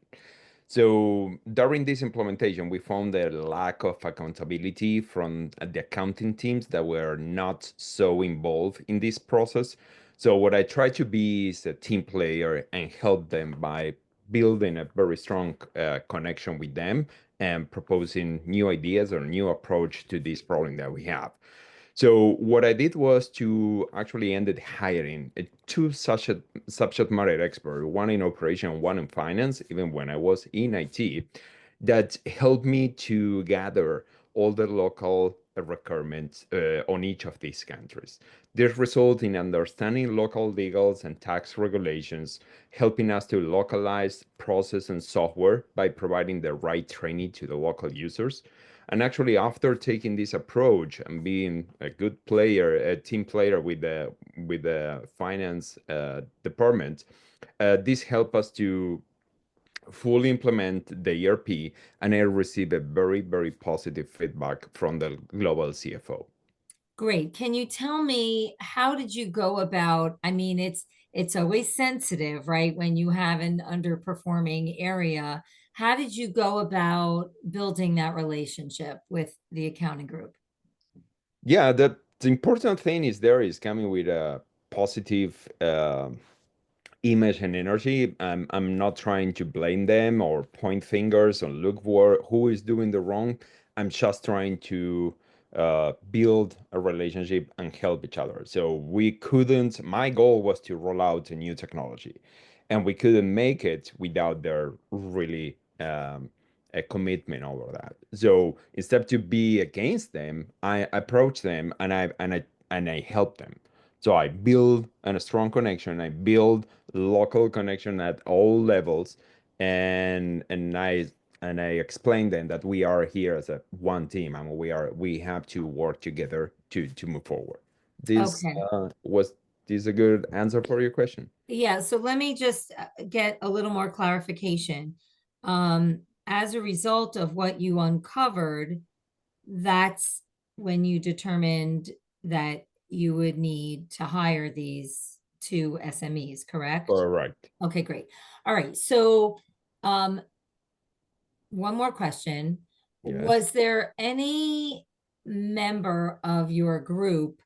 So during this implementation, we found a lack of accountability from the accounting teams that were not so involved in this process. So what I try to be is a team player and help them by building a very strong connection with them and proposing new ideas or new approach to this problem that we have. So what I did was to actually ended hiring two subject matter experts, one in operation, one in finance, even when I was in IT, that helped me to gather all the local requirements on each of these countries. This resulted in understanding local legals and tax regulations, helping us to localize process and software by providing the right training to the local users. And actually, after taking this approach and being a good player, a team player with the finance department, this helped us to fully implement the ERP, and I received a very, very positive feedback from the global CFO. Great. Can you tell me, how did you go about, I mean, it's always sensitive, right? When you have an underperforming area, how did you go about building that relationship with the accounting group? Yeah, the important thing is coming with a positive image and energy. I'm not trying to blame them or point fingers or look for who is doing the wrong. I'm just trying to build a relationship and help each other. So my goal was to roll out a new technology, and we couldn't make it without their really a commitment over that. So instead to be against them, I approach them and I help them. So I build a strong connection. I build local connection at all levels, and I explained them that we are here as a one team, and we have to work together to move forward. This Okay. was this a good answer for your question? Yeah, so let me just get a little more clarification. As a result of what you uncovered, that's when you determined that you would need to hire these two SMEs, correct? Correct. Okay, great. All right, so one more question. Yes. Was there any member of your group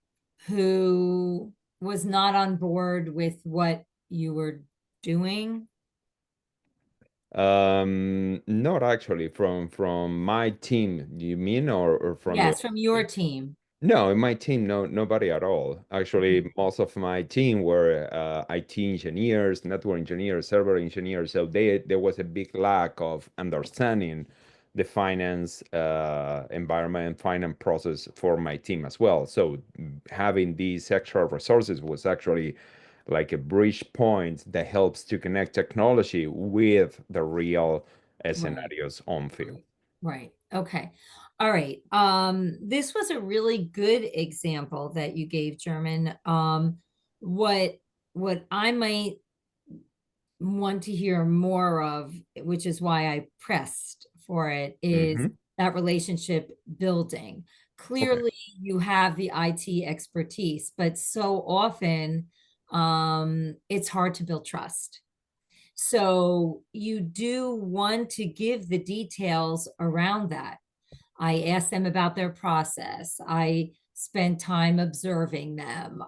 who was not on board with what you were doing? Not actually from my team, you mean, or from Yes, the from your team. No, in my team, nobody at all. Actually, most of my team were IT engineers, network engineers, server engineers. So there was a big lack of understanding the finance environment, finance process for my team as well. So having these extra resources was actually like a bridge point that helps to connect technology with the real scenarios on field. Right. Okay. All right. This was a really good example that you gave, German. What I might want to hear more of, which is why I pressed for it, is Mhm. that relationship building. Clearly, you have the IT expertise, but so often it's hard to build trust. So you do want to give the details around that. I ask them about their process. I spend time observing them.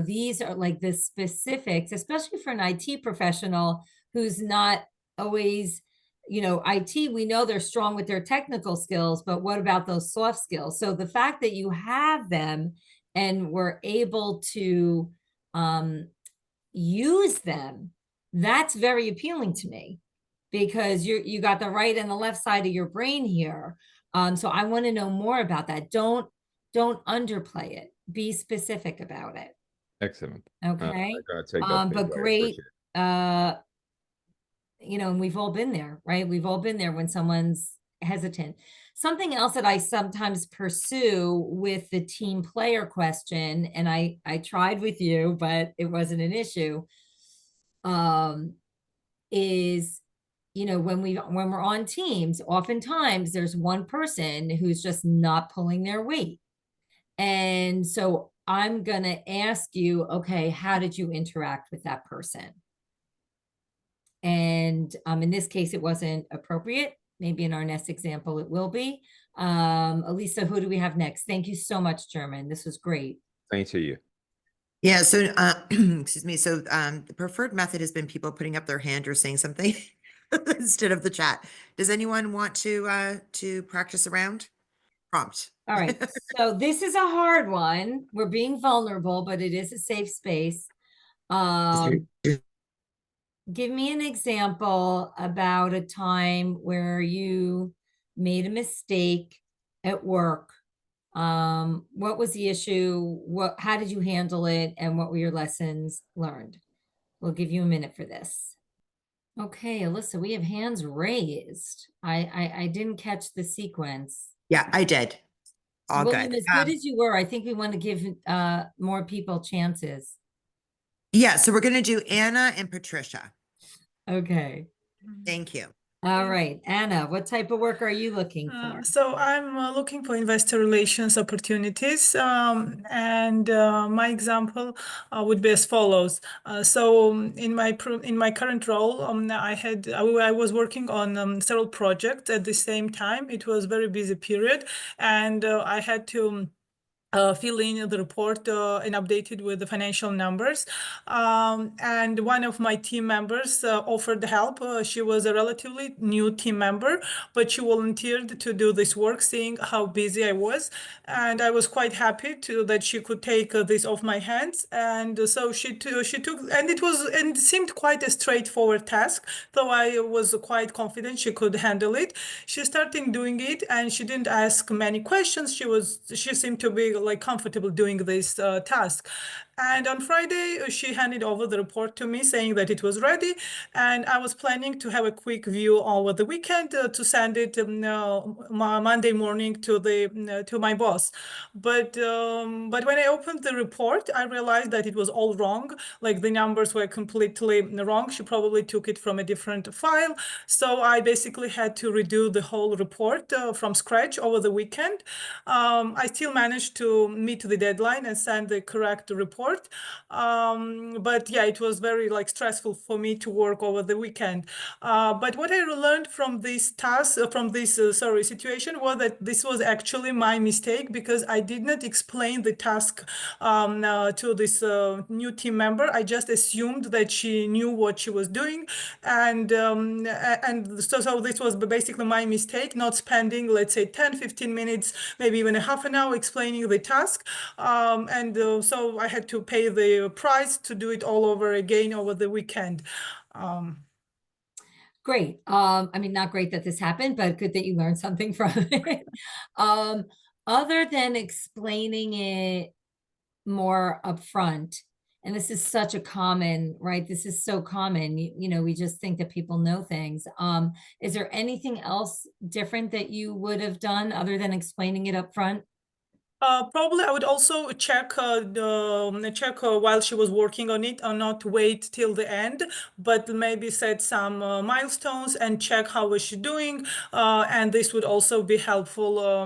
These are like the specifics, especially for an IT professional who's not always, IT, we know they're strong with their technical skills, but what about those soft skills? So the fact that you have them and were able to use them, that's very appealing to me because you got the right and the left side of your brain here. So I want to know more about that. Don't underplay it. Be specific about it. Excellent. Okay. I'm gonna take that But feedback. I great. appreciate it. And we've all been there, right? We've all been there when someone's hesitant. Something else that I sometimes pursue with the team player question, and I tried with you, but it wasn't an issue, is when we're on teams, oftentimes there's one person who's just not pulling their weight. And so I'm going to ask you, okay, how did you interact with that person? And in this case, it wasn't appropriate. Maybe in our next example, it will be. Elisa, who do we have next? Thank you so much, German. This was great. Thanks to you. Yeah, so excuse me. So the preferred method has been people putting up their hand or saying something instead of the chat. Does anyone want to practice around? Prompt. All right. So this is a hard one. We're being vulnerable, but it is a safe space. Give me an example about a time where you made a mistake at work. What was the issue? How did you handle it? And what were your lessons learned? We'll give you a minute for this. Okay, Alyssa, we have hands raised. I didn't catch the sequence. Yeah, I did. All William, good. as good as you were, I think we want to give more people chances. Yeah, so we're going to do Anna and Patricia. Okay. Thank you. All right, Anna, what type of work are you looking for? So I'm looking for investor relations opportunities, and my example would be as follows. In my current role, I was working on several projects at the same time. It was a very busy period, and I had to fill in the report and update it with the financial numbers. And one of my team members offered help. She was a relatively new team member, but she volunteered to do this work, seeing how busy I was. And I was quite happy that she could take this off my hands. And so she took, and it seemed quite a straightforward task. So I was quite confident she could handle it. She started doing it, and she didn't ask many questions. She seemed to be like comfortable doing this task. And on Friday, she handed over the report to me saying that it was ready. And I was planning to have a quick view over the weekend to send it Monday morning to my boss. But when I opened the report, I realized that it was all wrong. Like the numbers were completely wrong. She probably took it from a different file. So I basically had to redo the whole report from scratch over the weekend. I still managed to meet the deadline and send the correct report. But yeah, it was very like stressful for me to work over the weekend. But what I learned from this task, situation was that this was actually my mistake because I did not explain the task to this new team member. I just assumed that she knew what she was doing, and so this was basically my mistake, not spending, let's say, 10-15 minutes, maybe even a half an hour explaining the task. So I had to pay the price to do it all over again over the weekend. Great. I mean, not great that this happened, but good that you learned something from it. Other than explaining it more upfront, and this is such a common, right? This is so common. You know, we just think that people know things. Is there anything else different that you would have done other than explaining it upfront? Probably I would also check while she was working on it, or not wait till the end, but maybe set some milestones and check how was she doing, and this would also be helpful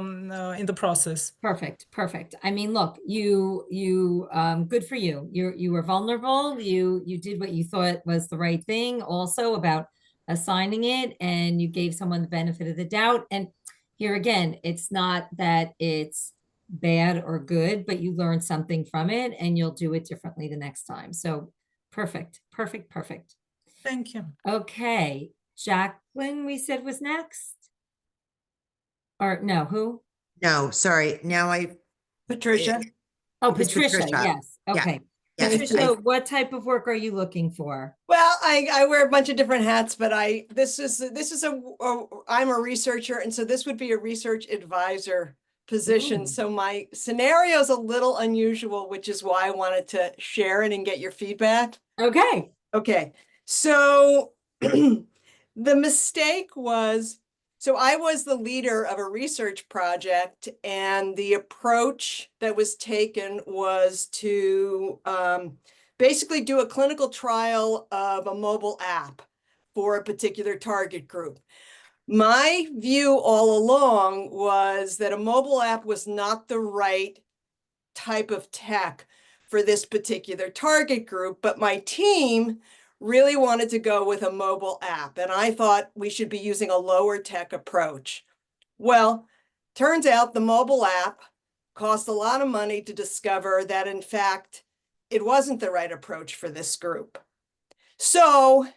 in the process. Perfect, perfect. I mean, look, you good for you. You were vulnerable. You did what you thought was the right thing. Also about assigning it, and you gave someone the benefit of the doubt. And here again, it's not that it's bad or good, but you learned something from it and you'll do it differently the next time. So perfect, perfect, perfect. Thank you. Okay. Jacqueline, we said was next. Or no, who? No, sorry. Now Patricia. Oh, It's Patricia. Patricia. Yes. Yeah. Okay. yes, So what type of work are you looking for? Well, I wear a bunch of different hats, but this is I'm a researcher, and so this would be a research advisor position. Ooh. So my scenario is a little unusual, which is why I wanted to share it and get your feedback. Okay. Okay, so the mistake was, so I was the leader of a research project, and the approach that was taken was to basically do a clinical trial of a mobile app for a particular target group. My view all along was that a mobile app was not the right type of tech for this particular target group, but my team really wanted to go with a mobile app, and I thought we should be using a lower tech approach. Well, turns out the mobile app cost a lot of money to discover that, in fact, it wasn't the right approach for this group. So,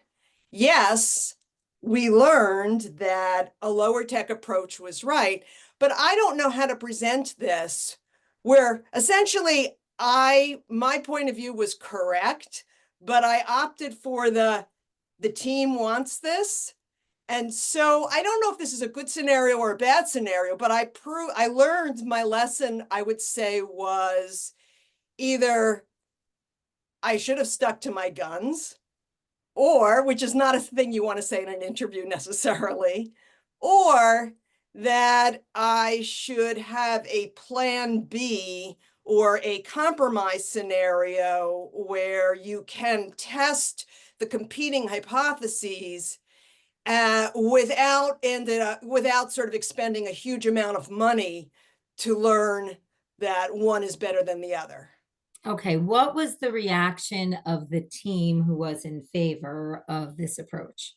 yes, we learned that a lower tech approach was right, but I don't know how to present this where essentially my point of view was correct, but I opted for the team wants this. And so I don't know if this is a good scenario or a bad scenario, but I learned my lesson, I would say, was either I should have stuck to my guns, or, which is not a thing you want to say in an interview necessarily, or that I should have a plan B or a compromise scenario where you can test the competing hypotheses without sort of expending a huge amount of money to learn that one is better than the other. Okay. What was the reaction of the team who was in favor of this approach?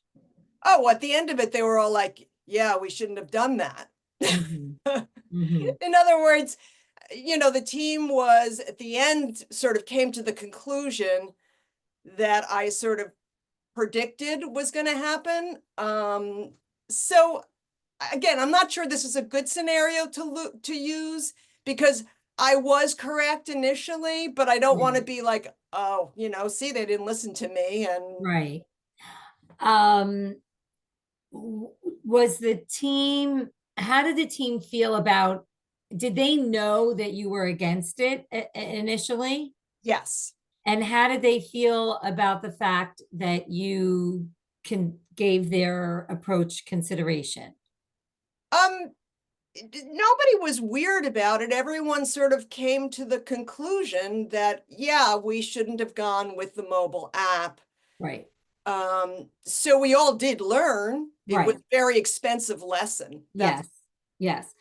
Oh, at the end of it, they were all like, yeah, we shouldn't have done that. In other words, you know, the team was at the end sort of came to the conclusion that I sort of predicted was going to happen. So again, I'm not sure this is a good scenario to use, because I was correct initially, but I don't want to be like, oh, you know, see, they didn't listen to me. And right. Was the team, how did the team feel about did they know that you were against it initially? Yes. And how did they feel about the fact that you gave their approach consideration? Nobody was weird about it. Everyone sort of came to the conclusion that, yeah, we shouldn't have gone with the mobile app. Right. So we all did learn. It was Right. a very expensive lesson. Yes. Yes.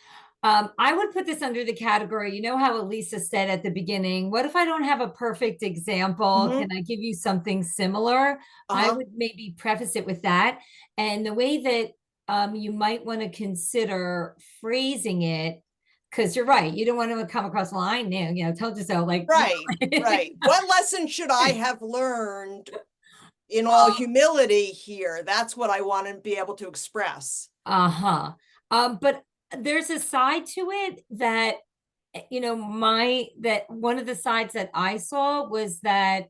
I would put this under the category, you know how Elisa said at the beginning, what if I don't have a perfect example? Mhm. Can I give you something similar? I Uh-huh. would maybe preface it with that. And the way that you might want to consider phrasing it, because you're right, you don't want to come across the line now, you know, told you so, like, Right, right. What lesson should I have learned in all humility here? That's what I want to be able to express. Uh-huh. But there's a side to it that, you know, that one of the sides that I saw was that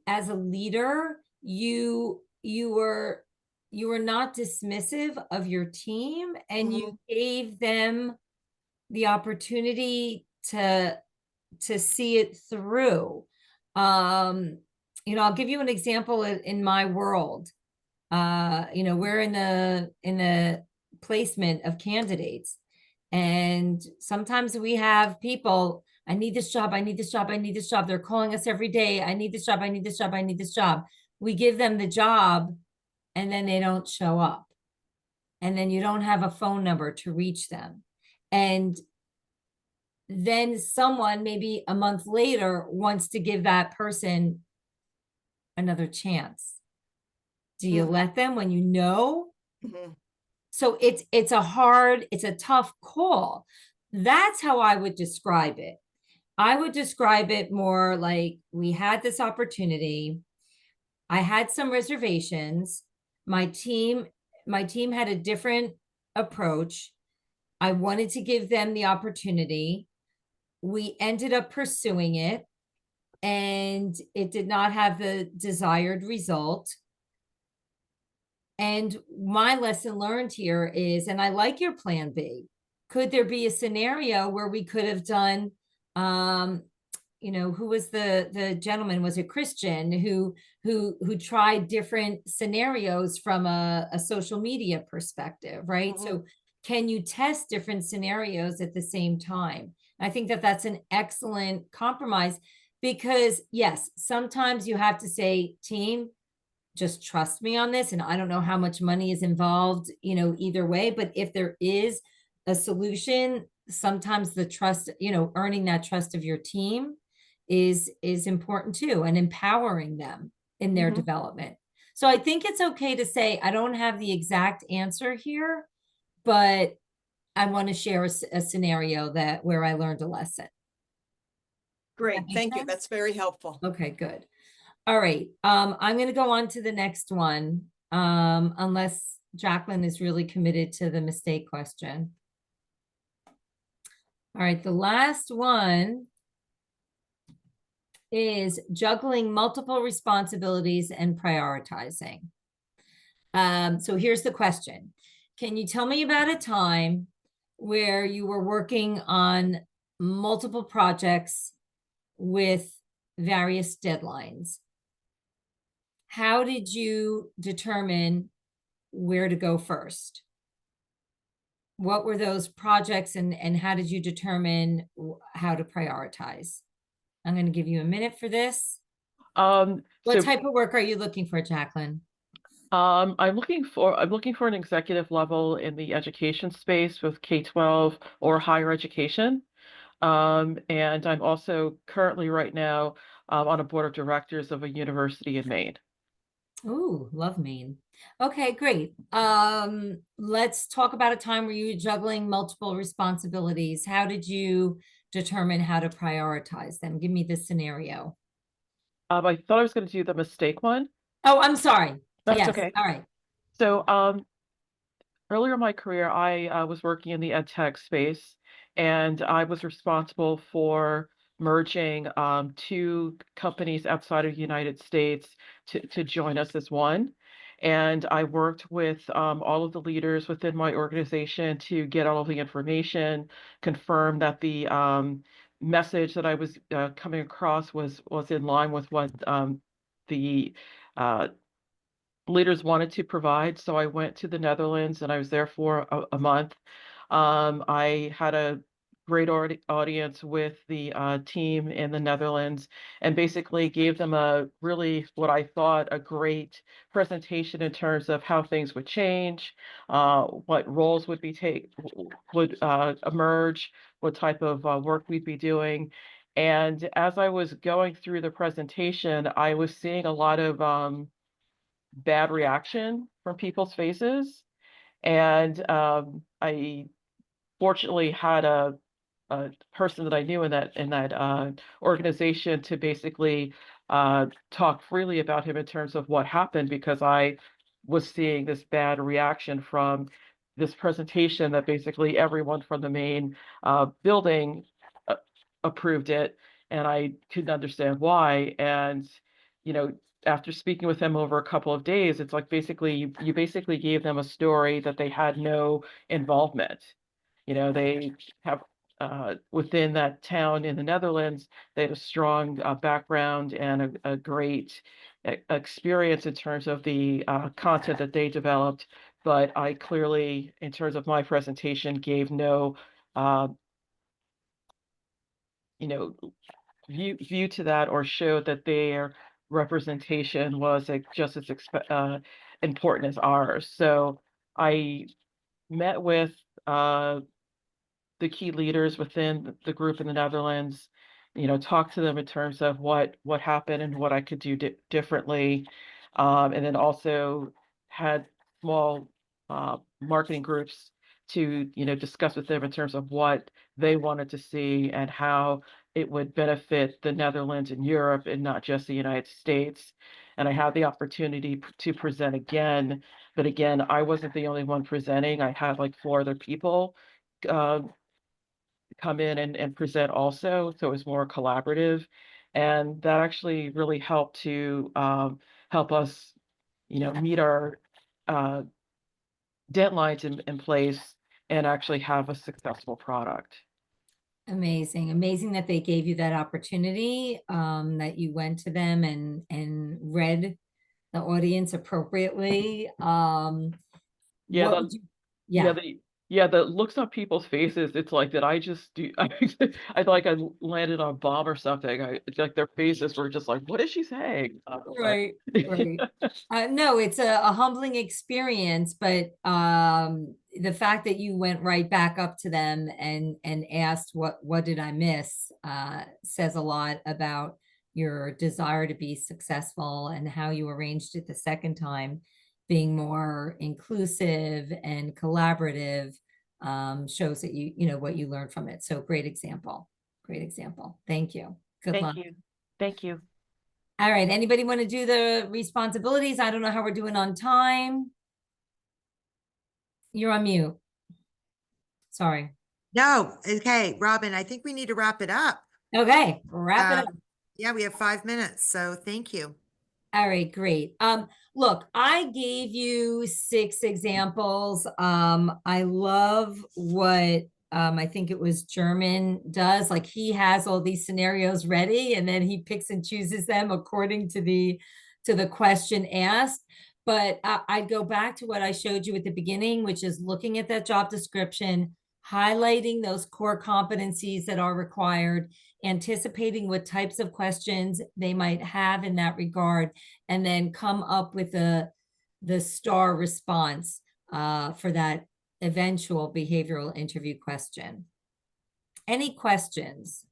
as a leader, you were not dismissive of your team, and you gave them the opportunity to see it through. You know, I'll give you an example in my world. You know, we're in the placement of candidates, and sometimes we have people, I need this job, I need this job, I need this job. They're calling us every day. I need this job, I need this job, I need this job. We give them the job, and then they don't show up. And then you don't have a phone number to reach them. And then someone maybe a month later wants to give that person another chance. Do you let them when you know? So it's a tough call. That's how I would describe it. I would describe it more like we had this opportunity. I had some reservations. My team had a different approach. I wanted to give them the opportunity. We ended up pursuing it, and it did not have the desired result. And my lesson learned here is, and I like your plan B, could there be a scenario where we could have done, you know, who was the gentleman, was it Christian, who tried different scenarios from a social media perspective, right? So can you test different scenarios at the same time? I think that that's an excellent compromise, because yes, sometimes you have to say, team, just trust me on this. And I don't know how much money is involved, you know, either way, but if there is a solution, sometimes the trust, you know, earning that trust of your team is important too, and empowering them in their development. So I think it's okay to say, I don't have the exact answer here, but I want to share a scenario where I learned a lesson. Great, That make thank you. sense? That's very helpful. Okay, good. All right. I'm going to go on to the next one, unless Jacqueline is really committed to the mistake question. All right. The last one is juggling multiple responsibilities and prioritizing. So here's the question. Can you tell me about a time where you were working on multiple projects with various deadlines? How did you determine where to go first? What were those projects, and how did you determine how to prioritize? I'm going to give you a minute for this. What type of work are you looking for, Jacqueline? I'm looking for an executive level in the education space with K-12 or higher education. And I'm also currently right now on a board of directors of a university in Maine. Oh, love Maine. Okay, great. Let's talk about a time where you were juggling multiple responsibilities. How did you determine how to prioritize them? Give me the scenario. I thought I was going to do the mistake one. Oh, I'm sorry. That's yes. okay. All right. So earlier in my career, I was working in the ed tech space, and I was responsible for merging two companies outside of the United States to join us as one. And I worked with all of the leaders within my organization to get all of the information, confirm that the message that I was coming across was in line with what the leaders wanted to provide. So I went to the Netherlands and I was there for a month. I had a great audience with the team in the Netherlands and basically gave them a really, what I thought, a great presentation in terms of how things would change, what roles would emerge, what type of work we'd be doing. And as I was going through the presentation, I was seeing a lot of bad reaction from people's faces. And I fortunately had a person that I knew in that organization to basically talk freely about him in terms of what happened, because I was seeing this bad reaction from this presentation that basically everyone from the main building approved it, and I couldn't understand why. And you know, after speaking with them over a couple of days, it's like basically you basically gave them a story that they had no involvement. They have within that town in the Netherlands, they had a strong background and a great experience in terms of the content that they developed. But I clearly, in terms of my presentation, gave no, you know, view to that, or showed that their representation was just as important as ours. So I met with the key leaders within the group in the Netherlands, talk to them in terms of what happened and what I could do differently. And then also had small marketing groups to, discuss with them in terms of what they wanted to see and how it would benefit the Netherlands and Europe and not just the United States. And I had the opportunity to present again, but again, I wasn't the only one presenting. I had like 4 other people come in and present also, so it was more collaborative, and that actually really helped to help us, meet our deadlines in place and actually have a successful product. Amazing. Amazing that they gave you that opportunity, that you went to them and read the audience appropriately. Yeah, what would you, yeah. the looks on people's faces, it's like that I just do I like I landed on a bomb or something. It's like their faces were just like, what is she saying? Right. No, it's a humbling experience, but the fact that you went right back up to them and asked what did I miss says a lot about your desire to be successful, and how you arranged it the second time, being more inclusive and collaborative, shows that what you learned from it. So great example. Great example. Thank you. Good luck. Thank you. All right. Anybody want to do the responsibilities? I don't know how we're doing on time. You're on mute. Sorry. No, okay, Robin, I think we need to wrap it up. Okay, wrap it up. Yeah, we have 5 minutes, so thank you. All right, great. Look, I gave you 6 examples. I love what I think it was German does. Like, he has all these scenarios ready, and then he picks and chooses them according to the question asked. But I'd go back to what I showed you at the beginning, which is looking at that job description, highlighting those core competencies that are required, anticipating what types of questions they might have in that regard, and then come up with the STAR response for that eventual behavioral interview question. Any questions?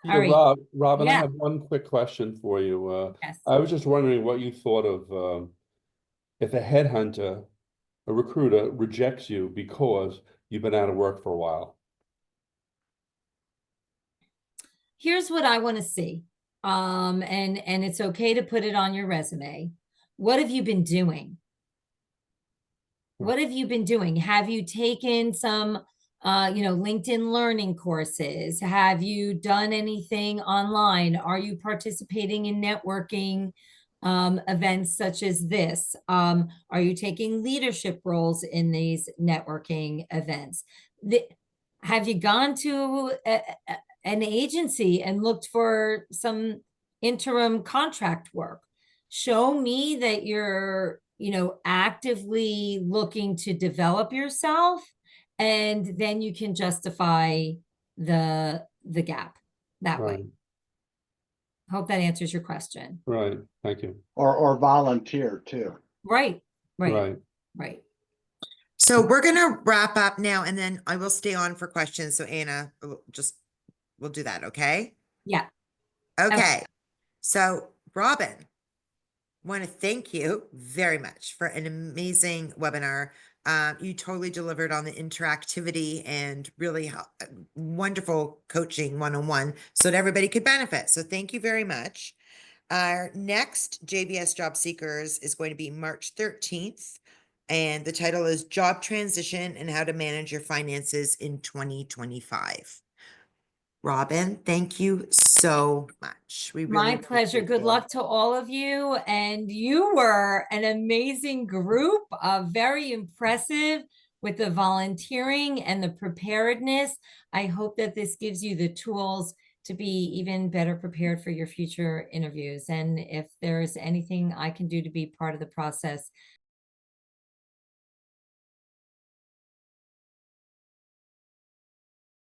All right. Robin, Yeah. I have one quick question for you. Yes. I was just wondering what you thought of if a headhunter, a recruiter, rejects you because you've been out of work for a while. Here's what I want to see. And it's okay to put it on your resume. What have you been doing? What have you been doing? Have you taken some LinkedIn learning courses? Have you done anything online? Are you participating in networking events such as this? Are you taking leadership roles in these networking events? Have you gone to an agency and looked for some interim contract work? Show me that you're, actively looking to develop yourself, and then you can justify the gap that way. Right, Hope that answers your question. right, thank you. Or volunteer too. Right. Right. So we're gonna wrap up now, and then I will stay on for questions. So Anna, we'll do that, okay? Yeah. Okay. So Robin, want to thank you very much for an amazing webinar. You totally delivered on the interactivity and really wonderful coaching one-on-one so that everybody could benefit. So thank you very much. Our next JVS Job Seekers is going to be March 13th. And the title is Job Transition and How to Manage Your Finances in 2025. Robin, thank you so much. We really My pleasure. appreciate Good that. luck to all of you. And you were an amazing group, very impressive with the volunteering and the preparedness. I hope that this gives you the tools to be even better prepared for your future interviews. And if there's anything I can do to be part of the process,